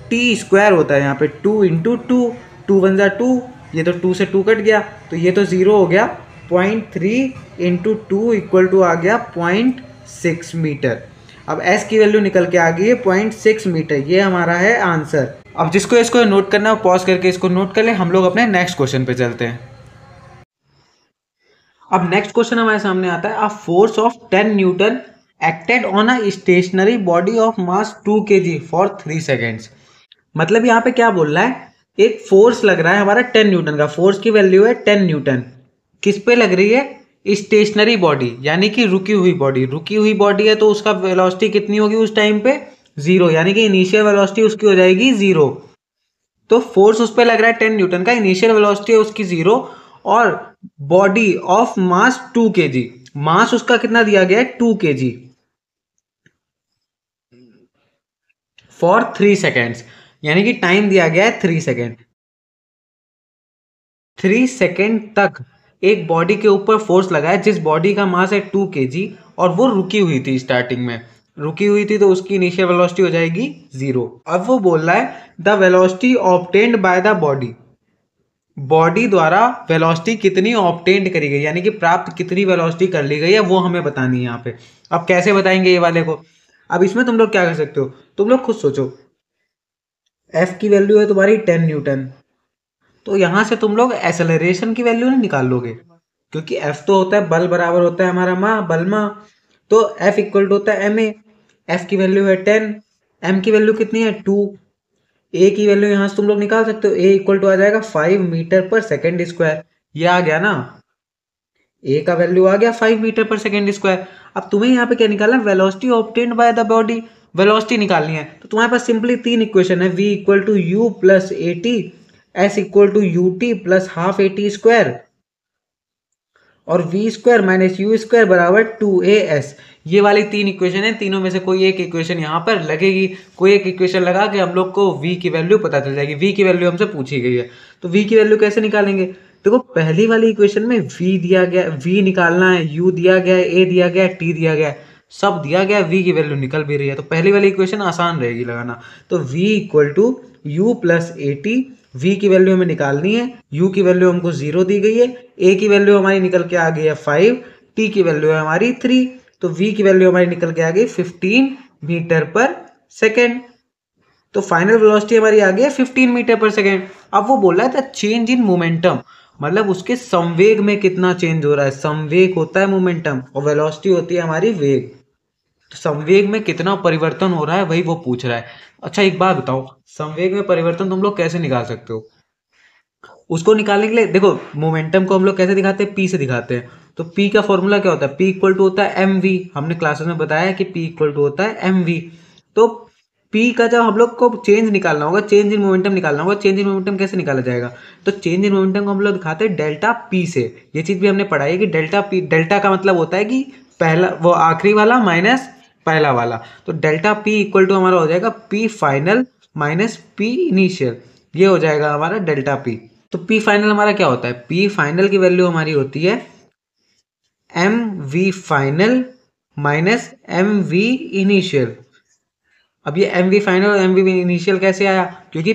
टी स्क्वायर होता है यहाँ पे 2 इंटू 2 1 जा 2, ये तो 2 से 2 कट गया तो ये तो 0 हो गया। 0.3 इंटू 2 इक्वल टू आ गया 0.6 मीटर। अब s की वैल्यू निकल के आ गई है 0.6 मीटर। ये हमारा है आंसर। अब जिसको इसको नोट करना है पॉज करके इसको नोट कर ले। हम लोग अपने नेक्स्ट क्वेश्चन पे चलते हैं। अब नेक्स्ट क्वेश्चन हमारे सामने आता है, a force of 10 newton acted on a stationary body of mass 2 kg for 3 seconds. मतलब यहाँ पे क्या बोल रहा है? एक फोर्स लग रहा है हमारा 10 न्यूटन का। फोर्स की वैल्यू है 10 न्यूटन। किस पे लग रही है? स्टेशनरी बॉडी, यानी कि रुकी हुई बॉडी। रुकी हुई बॉडी है तो उसका वेलोसिटी कितनी होगी उस टाइम पे? 0, यानी कि इनिशियल वेलोसिटी उसकी हो जाएगी 0। तो फोर्स उस पर लग रहा है 10 न्यूटन का, इनिशियल वेलोसिटी है उसकी 0, और बॉडी ऑफ मास 2 kg, मास उसका कितना दिया गया है 2 kg फॉर 3 सेकेंड्स, यानी कि टाइम दिया गया है 3 सेकेंड। 3 सेकेंड तक एक बॉडी के ऊपर फोर्स लगा है जिस बॉडी का मास है 2 kg, और वो रुकी हुई थी, स्टार्टिंग में रुकी हुई थी, तो उसकी इनिशियल वेलोसिटी हो जाएगी 0। अब वो बोल रहा है the velocity obtained by the body, body द्वारा वेलोसिटी कितनी ऑब्टेन्ड करी गई, यानी कि प्राप्त कितनी वेलोसिटी कर ली गई है, वो हमें बतानी है यहाँ पे। अब कैसे बताएंगे ये वाले को? अब इसमें तुम लोग क्या कर सकते हो, तुम लोग खुद सोचो। एफ की वैल्यू है तुम्हारी 10 न्यूटन, तो यहां से तुम लोग एक्सेलरेशन की वैल्यू नहीं निकाल लोगे, क्योंकि एफ तो होता है बल बराबर होता है हमारा माँ, बल माँ, तो एफ इक्वल टू होता है एम ए। एफ की वैल्यू है 10, एम की वैल्यू कितनी है 2, ए की वैल्यू यहां से तुम लोग निकाल सकते हो, ए इक्वल टू आ जाएगा 5 मीटर पर सेकेंड स्क्वायर, ये आ गया ना, ए का वैल्यू आ गया 5 मीटर पर सेकेंड स्क्वायर। अब तुम्हें यहाँ पे क्या निकालना है, velocity obtained by the body, velocity निकालनी है। तो तुम्हारे पास सिंपली 3 इक्वेशन है, v equal to you plus A T, S equal to U T plus half A T square, और v square minus you square बराबर 2as। ये वाली 3 इक्वेशन है, तीनों में से कोई एक इक्वेशन यहाँ पर लगेगी, कोई एक इक्वेशन लगा के हम लोग को v की वैल्यू पता चल जाएगी। v की वैल्यू हमसे पूछी गई है, तो v की वैल्यू कैसे निकालेंगे? देखो पहली वाली इक्वेशन में v दिया गया, v निकालना है, u दिया गया है, a दिया गया है, t दिया गया है, सब दिया गया है, v की वैल्यू निकल भी रही है, तो पहली वाली इक्वेशन आसान रहेगी लगाना। तो v equal to you plus A T, v की वैल्यू हमें निकालनी है, u की वैल्यू हमको 0 दी गई है, a की वैल्यू हमारी निकल के आ गई है 5, t की वैल्यू है हमारी 3, तो v की वैल्यू हमारी निकल के आ गई 15 मीटर पर सेकेंड। तो फाइनल वेलोसिटी हमारी आ गई है 15 मीटर पर सेकेंड। अब वो बोल रहा है द चेंज इन मोमेंटम, मतलब उसके संवेग में कितना चेंज हो रहा है, संवेग होता है मोमेंटम और वेलोसिटी होती है हमारी वेग, तो संवेग में कितना परिवर्तन हो रहा है वही वो पूछ रहा है। अच्छा एक बात बताओ, संवेग में परिवर्तन तुम लोग कैसे निकाल सकते हो? उसको निकालने के लिए देखो, मोमेंटम को हम लोग कैसे दिखाते हैं, पी से दिखाते हैं। तो पी का फॉर्मूला क्या होता है, पी इक्वल टू होता है एम वी, हमने क्लासेस में बताया कि पी इक्वल टू होता है एम वी। तो पी का जब हम लोग को चेंज निकालना होगा, चेंज इन मोमेंटम निकालना होगा, चेंज इन मोमेंटम कैसे निकाला जाएगा? तो चेंज इन मोमेंटम को हम लोग दिखाते हैं डेल्टा पी से। ये चीज भी हमने पढ़ाई है कि डेल्टा पी, डेल्टा का मतलब होता है कि पहला वो आखिरी वाला माइनस पहला वाला, तो डेल्टा पी इक्वल टू हमारा हो जाएगा P final minus p initial, ये हो जाएगा हमारा डेल्टा पी। तो पी फाइनल हमारा क्या होता है, पी फाइनल की वैल्यू हमारी होती है M V final minus M V initial. अब ये एम वी फाइनल और एम वी इनिशियल कैसे आया, क्योंकि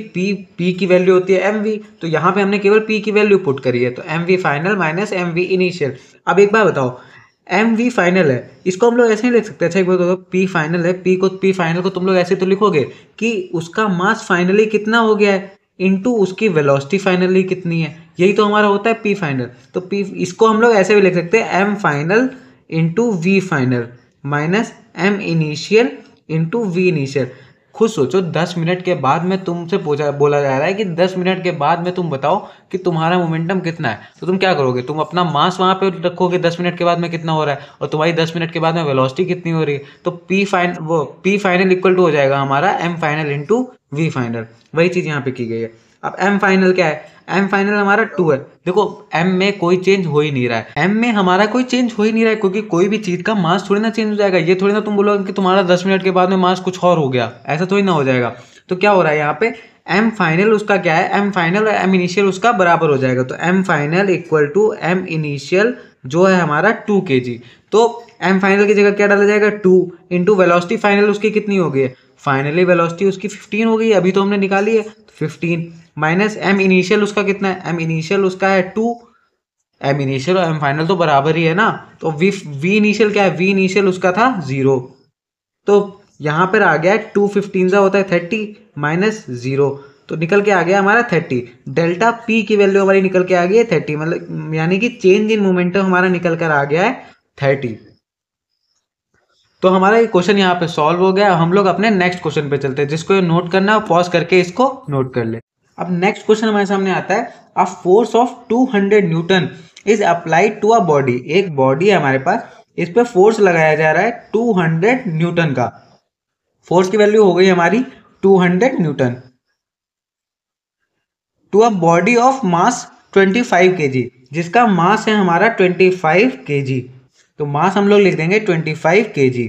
पी की वैल्यू होती है एम वी, तो यहाँ पे हमने केवल पी की वैल्यू पुट करी है, तो M V final minus M V initial. अब एक बार बताओ, एम वी फाइनल है, इसको हम लोग ऐसे नहीं लिख सकते? अच्छा एक बार बताओ, पी फाइनल है, पी फाइनल को तुम लोग ऐसे तो लिखोगे कि उसका मास फाइनली कितना हो गया है इनटू उसकी वेलोसिटी फाइनली कितनी है, यही तो हमारा होता है पी फाइनल। तो पी, इसको हम लोग ऐसे भी लिख सकते हैं M final into V final minus M initial into V initial. खुद सोचो 10 मिनट के बाद में तुमसे पूछा बोला जा रहा है कि 10 मिनट के बाद में तुम बताओ कि तुम्हारा मोमेंटम कितना है, तो तुम क्या करोगे, तुम अपना मास वहां पे रखोगे 10 मिनट के बाद में कितना हो रहा है, और तुम्हारी 10 मिनट के बाद में वेलोसिटी कितनी हो रही है, तो पी फाइनल इक्वल टू हो जाएगा हमारा M final into V final, वही चीज यहाँ पे की गई है। अब एम फाइनल क्या है, एम फाइनल हमारा 2 है। देखो एम में कोई चेंज हो ही नहीं रहा है, एम में हमारा कोई चेंज हो ही नहीं रहा है, क्योंकि कोई भी चीज का मास थोड़ी ना चेंज हो जाएगा। ये थोड़ी ना तुम बोलोगे कि तुम्हारा 10 मिनट के बाद में मास कुछ और हो गया, ऐसा थोड़ी ना हो जाएगा। तो क्या हो रहा है यहाँ पे, एम फाइनल उसका क्या है, एम फाइनल और एम इनिशियल उसका बराबर हो जाएगा, तो M final equal to M initial जो है हमारा 2 kg। तो एम फाइनल की जगह क्या डाला जाएगा 2 इंटू वेलोसिटी फाइनल उसकी कितनी हो गई है, फाइनली वेलोसिटी उसकी 15 हो गई, अभी तो हमने निकाली है 15 माइनस एम इनिशियल उसका कितना है, एम इनिशियल उसका है 2, एम इनिशियल और एम फाइनल तो बराबर ही है ना, तो वी इनिशियल क्या है, वी इनिशियल उसका था 0, तो यहाँ पर आ गया 2 15 होता है 30 माइनस 0, तो निकल के आ गया हमारा 30। डेल्टा पी की वैल्यू हमारी निकल के आ गई है 30, मतलब यानी कि चेंज इन मोमेंटम हमारा निकल कर आ गया है 30। तो हमारा ये क्वेश्चन यहाँ पे सॉल्व हो गया। हम लोग अपने नेक्स्ट क्वेश्चन पे चलते हैं, जिसको ये नोट करना है पॉज करके इसको नोट कर ले। अब नेक्स्ट क्वेश्चन हमारे सामने आता है, a force of 200 newton is applied to a body, एक बॉडी है हमारे पास, इस पे फोर्स लगाया जा रहा है 200 न्यूटन का, फोर्स की वैल्यू हो गई हमारी 200 newton. To a body of mass 25 kg, जिसका मास है हमारा 25 kg। तो मास हम लोग लिख देंगे 25 kg।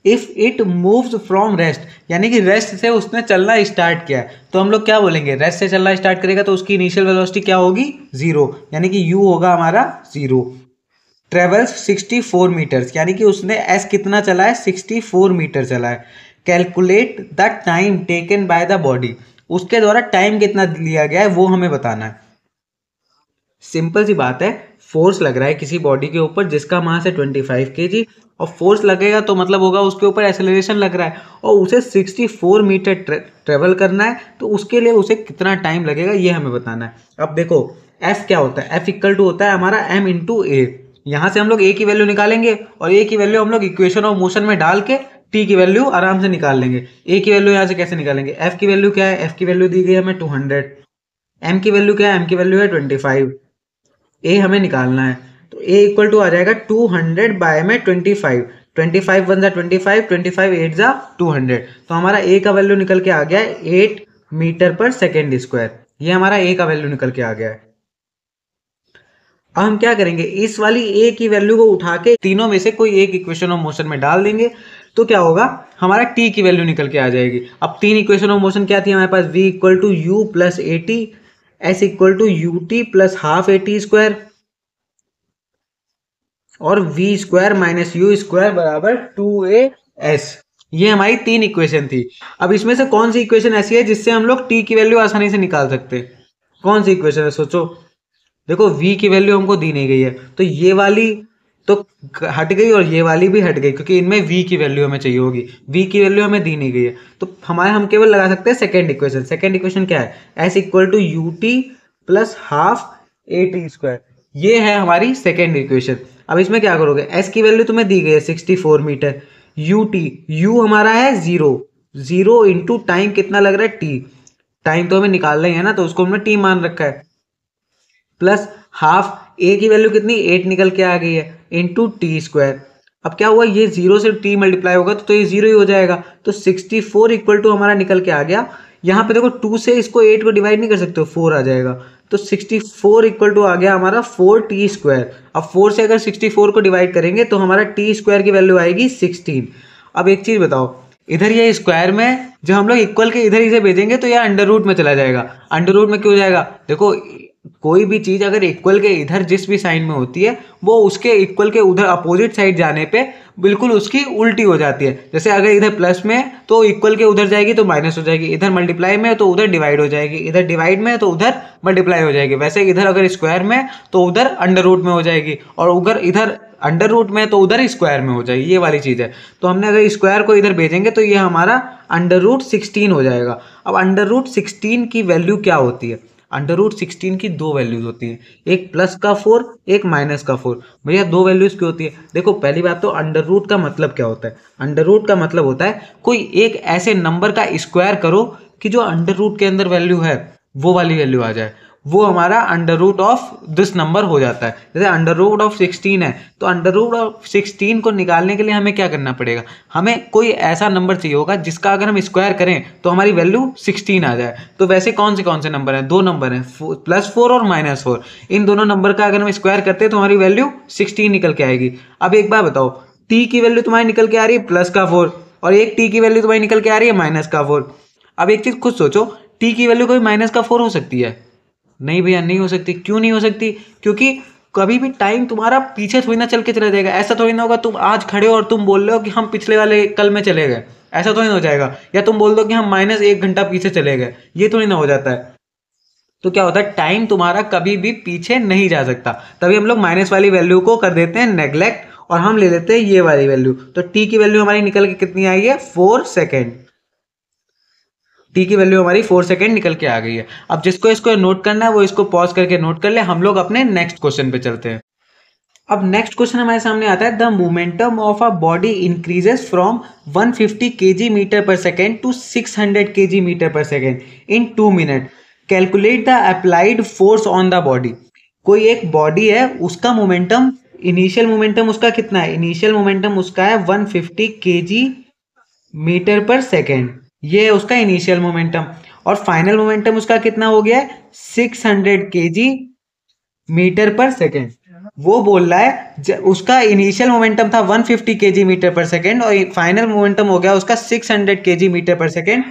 If it moves from rest, यानी कि रेस्ट से उसने चलना स्टार्ट किया है, तो हम लोग क्या बोलेंगे, रेस्ट से चलना स्टार्ट करेगा तो उसकी इनिशियल वेलोसिटी क्या होगी, जीरो, यानी कि यू होगा हमारा जीरो। ट्रेवल्स 64 मीटर्स, यानी कि उसने एस कितना चला है, 64 मीटर चला है। Calculate the time taken by the body, उसके द्वारा टाइम कितना लिया गया है वो हमें बताना है। सिंपल सी बात है, फोर्स लग रहा है किसी बॉडी के ऊपर जिसका मास है 25 kg, और फोर्स लगेगा तो मतलब होगा उसके ऊपर एक्सेलरेशन लग रहा है, और उसे 64 मीटर ट्रेवल करना है, तो उसके लिए उसे कितना टाइम लगेगा ये हमें बताना है। अब देखो एफ क्या होता है, एफ इक्वल टू होता है हमारा एम इंटू ए। यहाँ से हम लोग ए की वैल्यू निकालेंगे और ए की वैल्यू हम लोग इक्वेशन ऑफ मोशन में डाल के टी की वैल्यू आराम से निकाल लेंगे। ए की वैल्यू यहाँ से कैसे निकालेंगे, एफ की वैल्यू क्या है, एफ की वैल्यू दी गई है हमें 200, एम की वैल्यू क्या है, एम की वैल्यू है 25, ए हमें निकालना है, तो ए इक्वल टू आ जाएगा 200 बाय में 25, 25 वन जा 25, 25 एट जा 200, तो हमारा ए का वैल्यू निकल के आ गया है 8 मीटर पर सेकेंड स्क्वायर। ये हमारा ए का वैल्यू निकल के आ गया है। अब हम क्या करेंगे, इस वाली ए की वैल्यू को उठा के तीनों में से कोई एक इक्वेशन ऑफ मोशन में डाल देंगे, तो क्या होगा, हमारा टी की वैल्यू निकल के आ जाएगी। अब तीन इक्वेशन ऑफ मोशन क्या थी हमारे पास, v equal to you plus A T, S equal to U T plus half A T square, और v square minus you square बराबर 2as। ये हमारी तीन इक्वेशन थी। अब इसमें से कौन सी इक्वेशन ऐसी है जिससे हम लोग टी की वैल्यू आसानी से निकाल सकते हैं, कौन सी इक्वेशन है सोचो। देखो v की वैल्यू हमको दी नहीं गई है, तो ये वाली तो हट गई और ये वाली भी हट गई, क्योंकि इनमें v की वैल्यू हमें चाहिए होगी, v की वैल्यू हमें दी नहीं गई है, तो हम केवल लगा सकते हैं सेकेंड इक्वेशन। सेकेंड इक्वेशन क्या है, s equal to U T plus half A T square, ये है हमारी सेकेंड इक्वेशन। अब इसमें क्या करोगे, s की वैल्यू तुम्हें दी गई है 64 मीटर, u हमारा है जीरो, जीरो इंटू टाइम कितना लग रहा है t, टाइम तो हमें निकालना ही है ना, तो उसको हमने t मान रखा है, प्लस हाफ ए की वैल्यू कितनी 8 निकल के आ गई है, इंटू टी स्क्वायर। अब क्या हुआ, ये जीरो से टी मल्टीप्लाई होगा तो ये जीरो ही हो जाएगा, तो 64 इक्वल टू हमारा निकल के आ गया। यहाँ पे देखो 2 से इसको 8 को डिवाइड नहीं कर सकते, 4 आ जाएगा, तो 64 इक्वल टू आ गया हमारा 4t स्क्वायर। अब 4 से अगर 64 को डिवाइड करेंगे तो हमारा टी स्क्वायर की वैल्यू आएगी 16। अब एक चीज बताओ, इधर ये स्क्वायर में जो हम लोग इक्वल के इधर इसे भेजेंगे तो ये अंडर रूट में चला जाएगा। अंडर रूट में क्यों जाएगा, देखो कोई भी चीज अगर इक्वल के इधर जिस भी साइन में होती है वो उसके इक्वल के उधर अपोजिट साइड जाने पे बिल्कुल उसकी उल्टी हो जाती है। जैसे अगर इधर प्लस में तो इक्वल के उधर जाएगी तो माइनस हो जाएगी, इधर मल्टीप्लाई में तो उधर डिवाइड हो जाएगी, इधर डिवाइड में तो उधर मल्टीप्लाई हो जाएगी। वैसे इधर अगर स्क्वायर में तो उधर अंडर रूट में हो जाएगी, और उधर इधर अंडर रूट में तो उधर स्क्वायर में हो जाएगी, ये वाली चीज है। तो हमने अगर स्क्वायर को इधर भेजेंगे तो ये हमारा अंडर रूट 16 हो जाएगा। अब अंडर रूट 16 की वैल्यू क्या होती है, अंडर रूट 16 की दो वैल्यूज होती हैं, एक प्लस का 4 एक माइनस का 4। भैया दो वैल्यूज की होती है, देखो पहली बात तो अंडर रूट का मतलब क्या होता है, अंडर रूट का मतलब होता है कोई एक ऐसे नंबर का स्क्वायर करो कि जो अंडर रूट के अंदर वैल्यू है वो वाली वैल्यू आ जाए, वो हमारा under root of this number हो जाता है। जैसे अंडर रूट ऑफ 16 है, तो अंडर रूट ऑफ 16 को निकालने के लिए हमें क्या करना पड़ेगा, हमें कोई ऐसा नंबर चाहिए होगा जिसका अगर हम स्क्वायर करें तो हमारी वैल्यू 16 आ जाए। तो वैसे कौन से नंबर हैं, दो नंबर हैं, +4 और -4। इन दोनों नंबर का अगर हम स्क्वायर करते हैं तो हमारी वैल्यू 16 निकल के आएगी। अब एक बार बताओ, टी की वैल्यू तुम्हारी निकल के आ रही है +4, और एक टी की वैल्यू तुम्हारी निकल के आ रही है -4। अब एक चीज खुद सोचो, टी की वैल्यू कोई -4 हो सकती है? नहीं भैया नहीं हो सकती। क्यों नहीं हो सकती, क्योंकि कभी भी टाइम तुम्हारा पीछे थोड़ी ना चल के चला जाएगा। ऐसा थोड़ी ना होगा तुम आज खड़े हो और तुम बोल रहे हो कि हम पिछले वाले कल में चले गए, ऐसा थोड़ी ना हो जाएगा। या तुम बोल दो कि हम -1 घंटा पीछे चले गए, ये थोड़ी ना हो जाता है। तो क्या होता है, टाइम तुम्हारा कभी भी पीछे नहीं जा सकता। तभी हम लोग माइनस वाली वैल्यू को कर देते हैं नेग्लेक्ट, और हम ले लेते हैं ये वाली वैल्यू। तो टी की वैल्यू हमारी निकल के कितनी आई है, 4 सेकेंड। टी की वैल्यू हमारी 4 सेकेंड निकल के आ गई है। अब जिसको इसको नोट करना है वो इसको पॉज करके नोट कर ले। हम लोग अपने नेक्स्ट क्वेश्चन पे चलते हैं। अब नेक्स्ट क्वेश्चन हमारे सामने आता है, the momentum of a body increases from 150 kg metre per second to 600 kg metre per second in 2 minute. Calculate the applied force on the body. कोई एक बॉडी है, उसका मोमेंटम, इनिशियल मोमेंटम उसका कितना है, इनिशियल मोमेंटम उसका है 150 kg metre per second, ये है उसका इनिशियल मोमेंटम। और फाइनल मोमेंटम उसका कितना हो गया है 600 केजी मीटर पर सेकेंड। वो बोल रहा है उसका इनिशियल मोमेंटम था 150 केजी मीटर पर सेकेंड और फाइनल मोमेंटम हो गया उसका 600 KG metre per second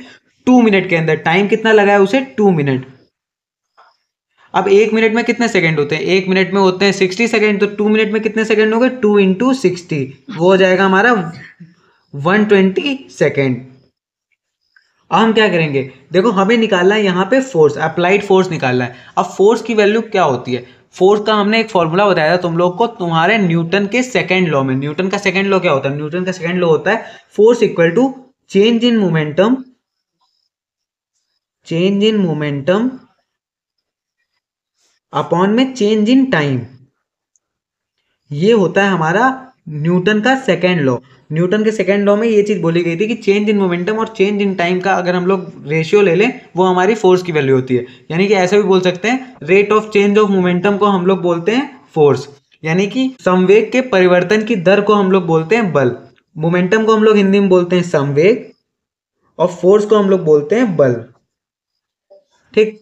2 minute के अंदर। टाइम कितना लगा है उसे 2 मिनट। अब 1 मिनट में कितने सेकंड होते हैं, 1 मिनट में होते हैं 60 सेकंड, तो 2 मिनट में कितने सेकंड हो गए 2 इंटू 60, वो हो जाएगा हमारा 120 सेकंड। अब हम क्या करेंगे, देखो हमें निकालना है यहाँ पे फोर्स, अप्लाइड फोर्स निकालना है। अब फोर्स की वैल्यू क्या होती है, फोर्स का हमने एक फॉर्मूला बताया था तुम लोग को तुम्हारे न्यूटन के सेकंड लॉ में। न्यूटन का सेकंड लॉ क्या होता है, न्यूटन का सेकंड लॉ होता है force equal to change in momentum, change in momentum upon में चेंज इन टाइम। ये होता है हमारा न्यूटन का सेकेंड लॉ। न्यूटन के सेकेंड लॉ में ये चीज बोली गई थी कि चेंज इन मोमेंटम और चेंज इन टाइम का अगर हम लोग रेशियो ले लें वो हमारी फोर्स की वैल्यू होती है। यानी कि ऐसे भी बोल सकते हैं rate of change of momentum को हम लोग बोलते हैं फोर्स, यानी कि संवेग के परिवर्तन की दर को हम लोग बोलते हैं बल। मोमेंटम को हम लोग हिंदी में बोलते हैं संवेग और फोर्स को हम लोग बोलते हैं बल। ठीक,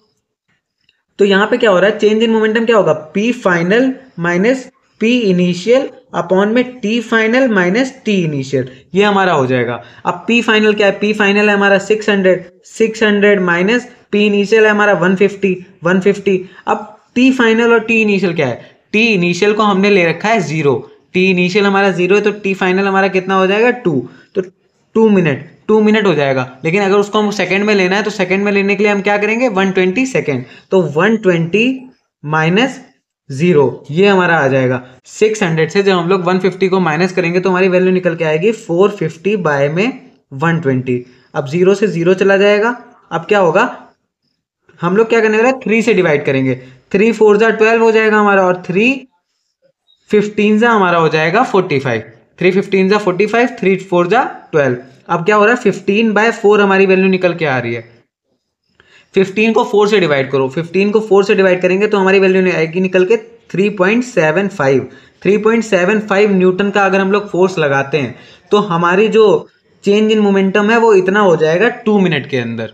तो यहां पे क्या हो रहा है, चेंज इन मोमेंटम क्या होगा, p final minus p initial upon में t final minus t initial, ये हमारा हो जाएगा। अब पी फाइनल क्या है, पी फाइनल है हमारा 600 माइनस पी इनिशियल है हमारा 150। अब टी फाइनल और टी इनिशियल क्या है, टी इनिशियल को हमने ले रखा है 0, टी इनिशियल हमारा 0 है तो टी फाइनल हमारा कितना हो जाएगा 2, तो 2 मिनट हो जाएगा। लेकिन अगर उसको हम सेकंड में लेना है तो सेकंड में लेने के लिए हम क्या करेंगे 120 सेकंड, तो 120 माइनस 0 ये हमारा आ जाएगा 600 से। जब हम लोग 150 को माइनस करेंगे तो हमारी वैल्यू निकल के आएगी 450 बाय में 120। अब 0 से 0 चला जाएगा। अब क्या होगा, हम लोग क्या करने वाले 3 से डिवाइड करेंगे, 3 4 जा 12 हो जाएगा हमारा और 3 15 जा हमारा हो जाएगा 45, 3 15 जा 45, 3 4 जा 12। अब क्या हो रहा है 15/4 हमारी वैल्यू निकल के आ रही है। 15 को 4 से डिवाइड करो, 15 को 4 से डिवाइड करेंगे तो हमारी वैल्यू आएगी निकल के 3.75। 3.75 न्यूटन का अगर हम लोग फोर्स लगाते हैं तो हमारी जो चेंज इन मोमेंटम है वो इतना हो जाएगा 2 मिनट के अंदर।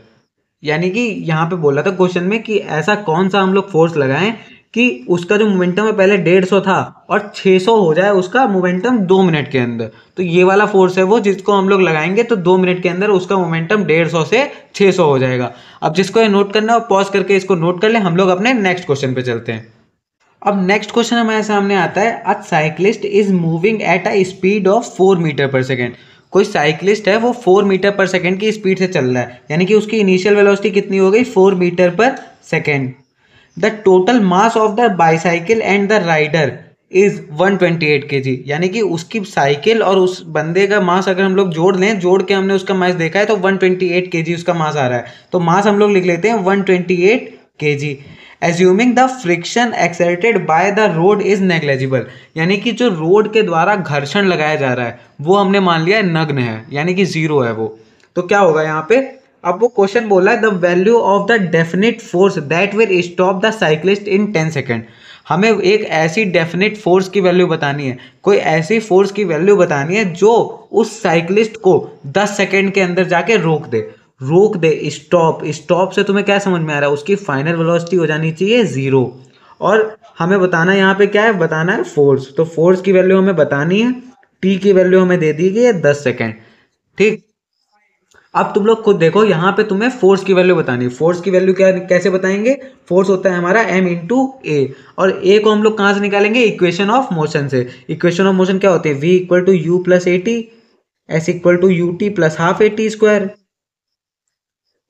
यानी कि यहाँ पे बोला था क्वेश्चन में कि ऐसा कौन सा हम लोग फोर्स लगाएं कि उसका जो मोमेंटम है पहले 150 था और 600 हो जाए उसका मोमेंटम 2 मिनट के अंदर। तो ये वाला फोर्स है वो जिसको हम लोग लगाएंगे तो 2 मिनट के अंदर उसका मोमेंटम 150 से 600 हो जाएगा। अब जिसको ये नोट करना है पॉज करके इसको नोट कर ले, हम लोग अपने नेक्स्ट क्वेश्चन पे चलते हैं। अब नेक्स्ट क्वेश्चन हमारे सामने आता है, a cyclist is moving at a speed of 4 metre per second. कोई साइक्लिस्ट है वो 4 मीटर पर सेकेंड की स्पीड से चल रहा है, यानी कि उसकी इनिशियल वेलोसिटी कितनी हो गई 4 metre per second. The total mass of the bicycle and the rider is 128 kg, यानी कि उसकी साइकिल और उस बंदे का मास अगर हम लोग जोड़ लें, जोड़ के हमने उसका मास देखा है तो 128 kg उसका मास आ रहा है। तो मास हम लोग लिख लेते हैं 128 kg। Assuming the friction exerted by the road is negligible, यानी कि जो रोड के द्वारा घर्षण लगाया जा रहा है वो हमने मान लिया नग्न है, यानी कि 0 है वो। तो क्या होगा यहाँ पे, अब वो क्वेश्चन बोला है the value of the definite force that will stop the cyclist in 10 second. हमें एक ऐसी डेफिनेट फोर्स की वैल्यू बतानी है, कोई ऐसी फोर्स की वैल्यू बतानी है जो उस साइक्लिस्ट को 10 सेकेंड के अंदर जाके रोक दे। स्टॉप से तुम्हें क्या समझ में आ रहा है, उसकी फाइनल वेलोसिटी हो जानी चाहिए 0। और हमें बताना यहाँ पे क्या है, बताना है फोर्स। तो फोर्स की वैल्यू हमें बतानी है, टी की वैल्यू हमें दे दी गई है 10 सेकेंड। ठीक, अब तुम लोग खुद देखो यहाँ पे तुम्हें फोर्स की वैल्यू बतानी है। फोर्स की वैल्यू क्या कैसे बताएंगे, फोर्स होता है हमारा m इंटू ए, और ए को हम लोग कहाँ से निकालेंगे, इक्वेशन ऑफ मोशन से। इक्वेशन ऑफ मोशन क्या होती है, v equal to you plus A T, S equal to U T plus half A T square,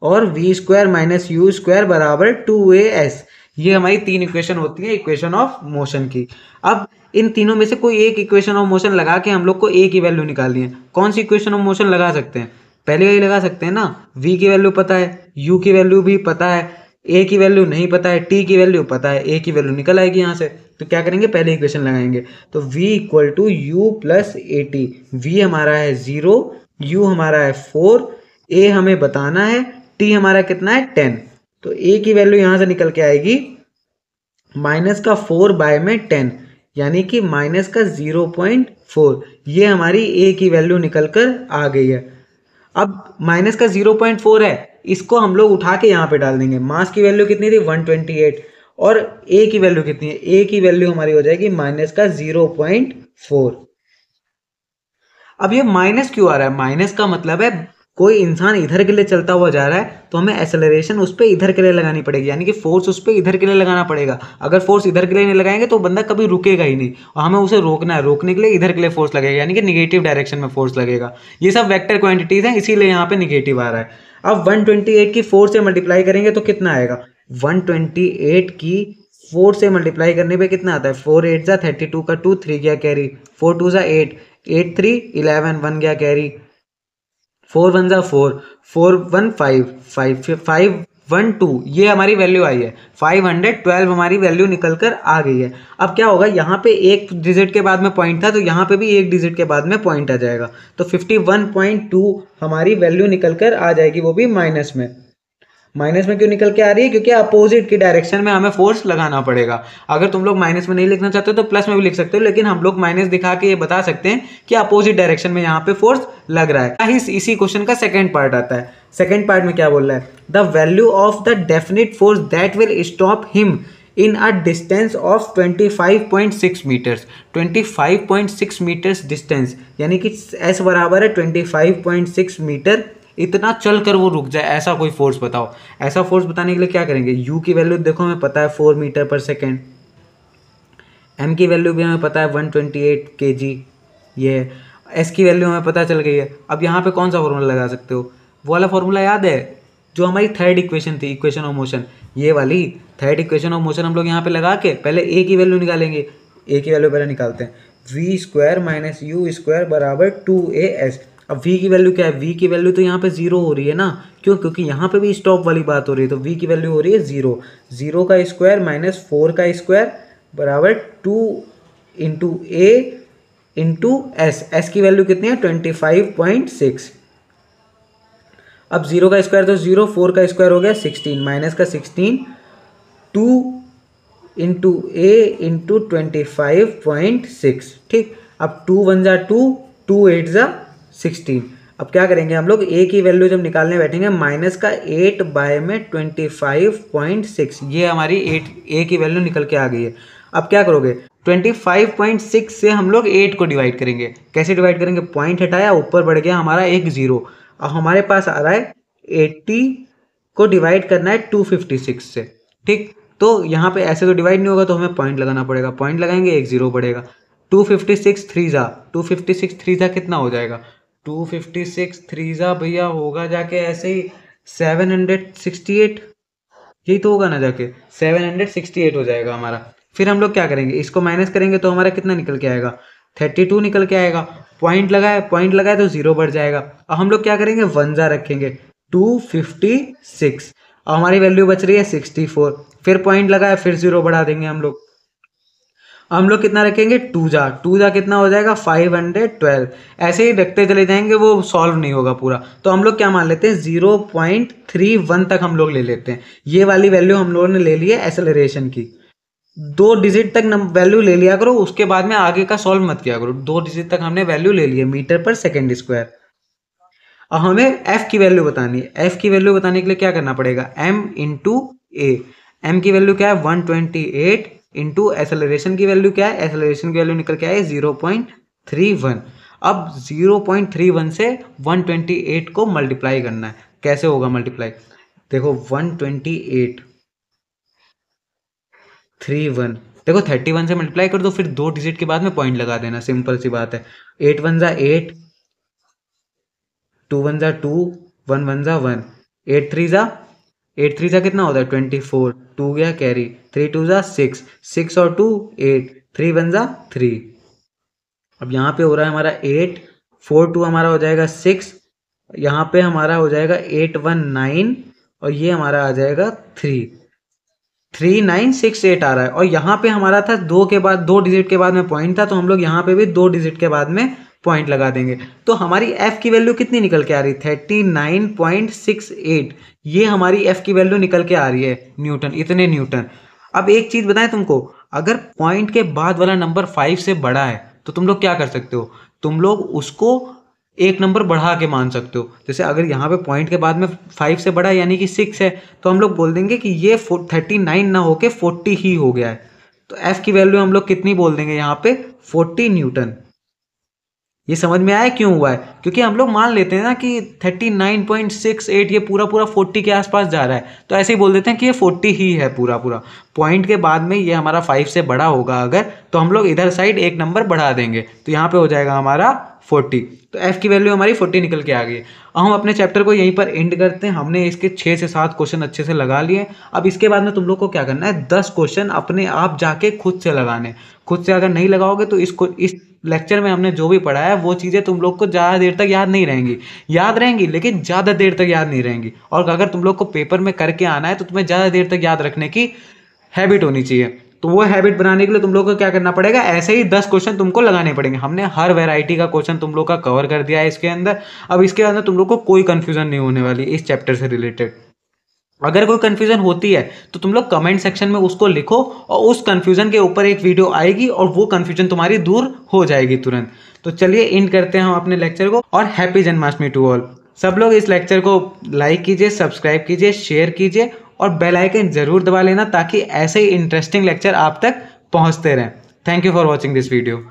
और v square minus you square बराबर 2as। ये हमारी 3 इक्वेशन होती है इक्वेशन ऑफ मोशन की। अब इन तीनों में से कोई एक इक्वेशन ऑफ मोशन लगा के हम लोग को ए की वैल्यू निकालनी है। कौन सी इक्वेशन ऑफ मोशन लगा सकते हैं, पहले यही लगा सकते हैं ना, v की वैल्यू पता है, u की वैल्यू भी पता है, a की वैल्यू नहीं पता है, t की वैल्यू पता है, a की वैल्यू निकल आएगी यहाँ से। तो क्या करेंगे, पहले इक्वेशन लगाएंगे। तो v equal to you plus A T, V हमारा है 0, u हमारा है 4, a हमें बताना है, t हमारा कितना है 10। तो a की वैल्यू यहाँ से निकल के आएगी माइनस का 4 बाय में 10, यानी कि माइनस का 0.4। ये हमारी a की वैल्यू निकल कर आ गई है। अब माइनस का 0.4 है इसको हम लोग उठा के यहाँ पे डाल देंगे। मास की वैल्यू कितनी थी 128 और ए की वैल्यू कितनी है, ए की वैल्यू हमारी हो जाएगी माइनस का 0.4। अब ये माइनस क्यों आ रहा है, माइनस का मतलब है कोई इंसान इधर के लिए चलता हुआ जा रहा है तो हमें एक्सेलरेशन उस पर इधर के लिए लगानी पड़ेगी, यानी कि फोर्स उस पर इधर के लिए लगाना पड़ेगा। अगर फोर्स इधर के लिए नहीं लगाएंगे तो बंदा कभी रुकेगा ही नहीं, और हमें उसे रोकना है, रोकने के लिए इधर के लिए फोर्स लगेगा, यानी कि निगेटिव डायरेक्शन में फोर्स लगेगा। ये सब वेक्टर क्वांटिटीज हैं, इसीलिए यहाँ पे निगेटिव आ रहा है। अब 128 की 4 से मल्टीप्लाई करेंगे तो कितना आएगा, 128 की 4 से मल्टीप्लाई करने पे कितना आता है, 4 8 जा 32 का 2, 3 गया कैरी, 4 2 जा 8, 8 3 11, 1 गया कैरी, 4 1 जा 4, 4 1 5, 5 1 2, ये हमारी वैल्यू आई है 512 हमारी वैल्यू निकल कर आ गई है। अब क्या होगा, यहाँ पे एक डिजिट के बाद में पॉइंट था तो यहाँ पे भी एक डिजिट के बाद में पॉइंट आ जाएगा, तो 51.2 हमारी वैल्यू निकल कर आ जाएगी, वो भी माइनस में। माइनस में क्यों निकल के आ रही है, क्योंकि अपोजिट की डायरेक्शन में हमें फोर्स लगाना पड़ेगा। अगर तुम लोग माइनस में नहीं लिखना चाहते हो तो प्लस में भी लिख सकते हो, लेकिन हम लोग माइनस दिखा के ये बता सकते हैं कि अपोजिट डायरेक्शन में यहाँ पे फोर्स लग रहा है। इसी क्वेश्चन का सेकंड पार्ट आता है। सेकंड पार्ट में क्या बोल रहा है, the value of the definite force that will stop him in a distance of 25.6 metres. 25.6 metres distance, यानी कि एस बराबर है 25.6 मीटर, इतना चल कर वो रुक जाए, ऐसा कोई फोर्स बताओ। ऐसा फोर्स बताने के लिए क्या करेंगे, u की वैल्यू देखो हमें पता है 4 मीटर पर सेकेंड, m की वैल्यू भी हमें पता है 128 kg, ये है, s की वैल्यू हमें पता चल गई है। अब यहाँ पे कौन सा फॉर्मूला लगा सकते हो, वो वाला फॉर्मूला याद है जो हमारी थर्ड इक्वेशन थी, इक्वेशन ऑफ मोशन, ये वाली थर्ड इक्वेशन ऑफ मोशन हम लोग यहाँ पे लगा के पहले a की वैल्यू निकालेंगे। a की वैल्यू पहले निकालते हैं, v square minus you square बराबर 2as। अब v की वैल्यू क्या है, v की वैल्यू तो यहाँ पे 0 हो रही है ना, क्यों, क्योंकि यहाँ पे भी स्टॉप वाली बात हो रही है, तो v की वैल्यू हो रही है 0, 0 का स्क्वायर माइनस 4 का स्क्वायर बराबर 2 into a into S. S की वैल्यू कितनी है 25.6। अब 0 का स्क्वायर तो 0, 4 का स्क्वायर हो गया 16, माइनस का 16, 2 इंटू ए इंटू 25.6, ठीक। अब 2 1 जा 2, 2 8 जा 16। अब क्या करेंगे हम लोग, ए की वैल्यू जब निकालने बैठेंगे, माइनस का 8 बाय में 25.6, ये हमारी 8 ए की वैल्यू निकल के आ गई है। अब क्या करोगे, 25.6 से हम लोग 8 को डिवाइड करेंगे। कैसे डिवाइड करेंगे, पॉइंट हटाया, ऊपर बढ़ गया हमारा एक 0। अब हमारे पास आ रहा है 80 को डिवाइड करना है 256 से, ठीक। तो यहाँ पे ऐसे तो डिवाइड नहीं होगा, तो हमें पॉइंट लगाना पड़ेगा, पॉइंट लगाएंगे एक 0 पड़ेगा। 256 3 जा, 256 3 जा कितना हो जाएगा, 256 3 जा भैया होगा जाके ऐसे ही 768, यही तो होगा ना जाके 768 हो जाएगा हमारा। फिर हम लोग क्या करेंगे, इसको माइनस करेंगे तो हमारा कितना निकल के आएगा, 32 निकल के आएगा। पॉइंट लगाए तो 0 बढ़ जाएगा। अब हम लोग क्या करेंगे, 1 जा रखेंगे, 256, और हमारी वैल्यू बच रही है 64। फिर पॉइंट लगाया, फिर 0 बढ़ा देंगे हम लोग। हम लोग कितना रखेंगे, 2 जा कितना हो जाएगा 512। ऐसे ही रखते चले जाएंगे, वो सॉल्व नहीं होगा पूरा। तो हम लोग क्या मान लेते हैं, 0.31 तक हम लोग ले लेते हैं। ये वाली वैल्यू हम लोगों ने ले ली है एक्सेलरेशन की। 2 डिजिट तक वैल्यू ले लिया करो, उसके बाद में आगे का सॉल्व मत किया करो। 2 डिजिट तक हमने वैल्यू ले ली है, मीटर पर सेकेंड स्क्वायर। अब हमें f की वैल्यू बतानी है। f की वैल्यू बताने के लिए क्या करना पड़ेगा, m इंटू ए। m की वैल्यू क्या है 128 इंटू एसेलरेशन की वैल्यू क्या है, एसेलरेशन की वैल्यू निकल के आए 0.31। अब 0.31 से 128 को मल्टीप्लाई करना है। कैसे होगा मल्टीप्लाई, देखो 128 31, देखो 31 से मल्टीप्लाई कर दो, फिर 2 डिजिट के बाद में पॉइंट लगा देना, सिंपल सी बात है। 8 1 जा 8, 2 1 जा 2, 1 1 जा 1, 8 3 जा कितना होता है 24, 2 गया कैरी, 3 2 जा 6, 6 और 2 8, 3 1 जा 3। अब यहाँ पे हो रहा है हमारा 8, 4 2 हमारा हो जाएगा 6, यहाँ पे हमारा हो जाएगा 8 1 9, और ये हमारा आ जाएगा 3, 3 9 6 8 आ रहा है। और यहाँ पे हमारा था 2 के बाद 2 डिजिट के बाद में पॉइंट था, तो हम लोग यहाँ पे भी 2 डिजिट के बाद में पॉइंट लगा देंगे। तो हमारी f की वैल्यू कितनी निकल के आ रही है 39.68, ये हमारी f की वैल्यू निकल के आ रही है न्यूटन, इतने न्यूटन। अब एक चीज बताएं तुमको, अगर पॉइंट के बाद वाला नंबर 5 से बड़ा है तो तुम लोग क्या कर सकते हो, तुम लोग उसको एक नंबर बढ़ा के मान सकते हो। जैसे अगर यहाँ पे पॉइंट के बाद में 5 से बड़ा यानी कि 6 है, तो हम लोग बोल देंगे कि ये 39 ना होके 40 ही हो गया है। तो एफ की वैल्यू हम लोग कितनी बोल देंगे यहाँ पे, 40 न्यूटन। ये समझ में आया क्यों हुआ है? क्योंकि हम लोग मान लेते हैं ना कि 39.68 ये पूरा पूरा 40 के आसपास जा रहा है, तो ऐसे ही बोल देते हैं कि ये 40 ही है पूरा पूरा। पॉइंट के बाद में ये हमारा 5 से बड़ा होगा अगर, तो हम लोग इधर साइड एक नंबर बढ़ा देंगे, तो यहाँ पे हो जाएगा हमारा 40। तो एफ की वैल्यू हमारी 40 निकल के आ गई। अब हम अपने चैप्टर को यहीं पर एंड करते हैं। हमने इसके 6 से 7 क्वेश्चन अच्छे से लगा लिए। अब इसके बाद में तुम लोग को क्या करना है, 10 क्वेश्चन अपने आप जाके खुद से लगाने। खुद से अगर नहीं लगाओगे तो इस लेक्चर में हमने जो भी पढ़ा है वो चीज़ें तुम लोग को ज़्यादा देर तक याद रहेंगी लेकिन ज़्यादा देर तक याद नहीं रहेंगी। और अगर तुम लोग को पेपर में करके आना है तो तुम्हें ज़्यादा देर तक याद रखने की हैबिट होनी चाहिए। तो वो हैबिट बनाने के लिए तुम लोग को क्या करना पड़ेगा, ऐसे ही 10 क्वेश्चन तुमको लगाने पड़ेंगे। हमने हर वैरायटी का क्वेश्चन तुम लोग का कवर कर दिया है इसके अंदर। अब इसके अंदर तुम लोग को कोई कंफ्यूजन नहीं होने वाली इस चैप्टर से रिलेटेड। अगर कोई कंफ्यूजन होती है तो तुम लोग कमेंट सेक्शन में उसको लिखो और उस कंफ्यूजन के ऊपर एक वीडियो आएगी और वो कंफ्यूजन तुम्हारी दूर हो जाएगी तुरंत। तो चलिए एंड करते हैं हम अपने लेक्चर को, और हैप्पी जन्माष्टमी टू ऑल। सब लोग इस लेक्चर को लाइक कीजिए, सब्सक्राइब कीजिए, शेयर कीजिए और बेल आइकन जरूर दबा लेना ताकि ऐसे ही इंटरेस्टिंग लेक्चर आप तक पहुंचते रहें। Thank you for watching this video.